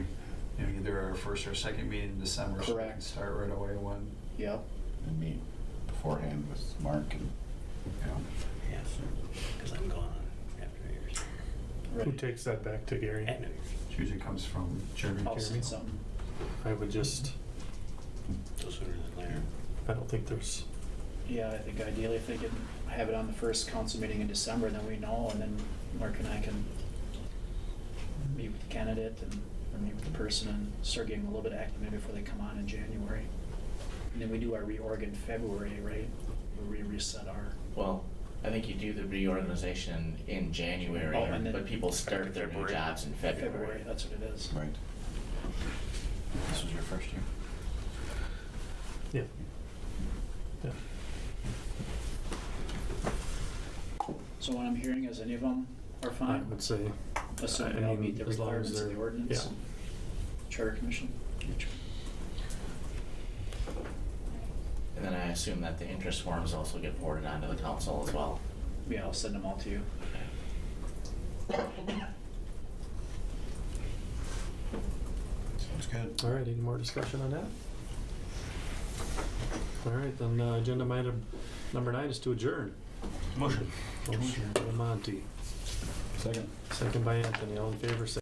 Speaker 9: either our first or second meeting in December. So we can
Speaker 4: Correct.
Speaker 9: start right away when.
Speaker 4: Yep.
Speaker 1: And meet beforehand with Mark and.
Speaker 7: Yes, because I'm gone after New Year's.
Speaker 2: Who
Speaker 4: Right.
Speaker 2: takes that back to Gary?
Speaker 7: At New Year's.
Speaker 9: It usually comes from Jeremy.
Speaker 4: I'll send something.
Speaker 2: I would just,
Speaker 7: So sooner than later.
Speaker 2: I don't think there's,
Speaker 4: Yeah, I think ideally if they could have it on the first council meeting in December, then we know, and then Mark and I can meet with the candidate or meet with the person and start getting a little bit active maybe before they come on in January. And then we do our reorg in February, right? Where we reset our,
Speaker 11: Well, I think you do the reorganization in January,
Speaker 4: Oh, and then-
Speaker 11: but people start their new
Speaker 7: February.
Speaker 11: jobs in February.
Speaker 4: that's what it is.
Speaker 1: Right. This was your first year?
Speaker 2: yeah.
Speaker 4: So what I'm hearing is any of them are
Speaker 2: I
Speaker 4: fine,
Speaker 2: would say,
Speaker 4: assuming
Speaker 2: I
Speaker 4: they all
Speaker 2: mean,
Speaker 4: meet the
Speaker 2: as long as
Speaker 4: requirements of the
Speaker 2: they're-
Speaker 4: ordinance. Charter Commission.
Speaker 11: And then I assume that the interest forms also get forwarded onto the council as well.
Speaker 4: Yeah, I'll send them all to you.
Speaker 1: Sounds good.
Speaker 2: all right, any more discussion on that? All right, then agenda item number 9 is to adjourn.
Speaker 7: Motion.
Speaker 2: Motion by Monty,
Speaker 1: Second.
Speaker 2: second by Anthony, all in favor, say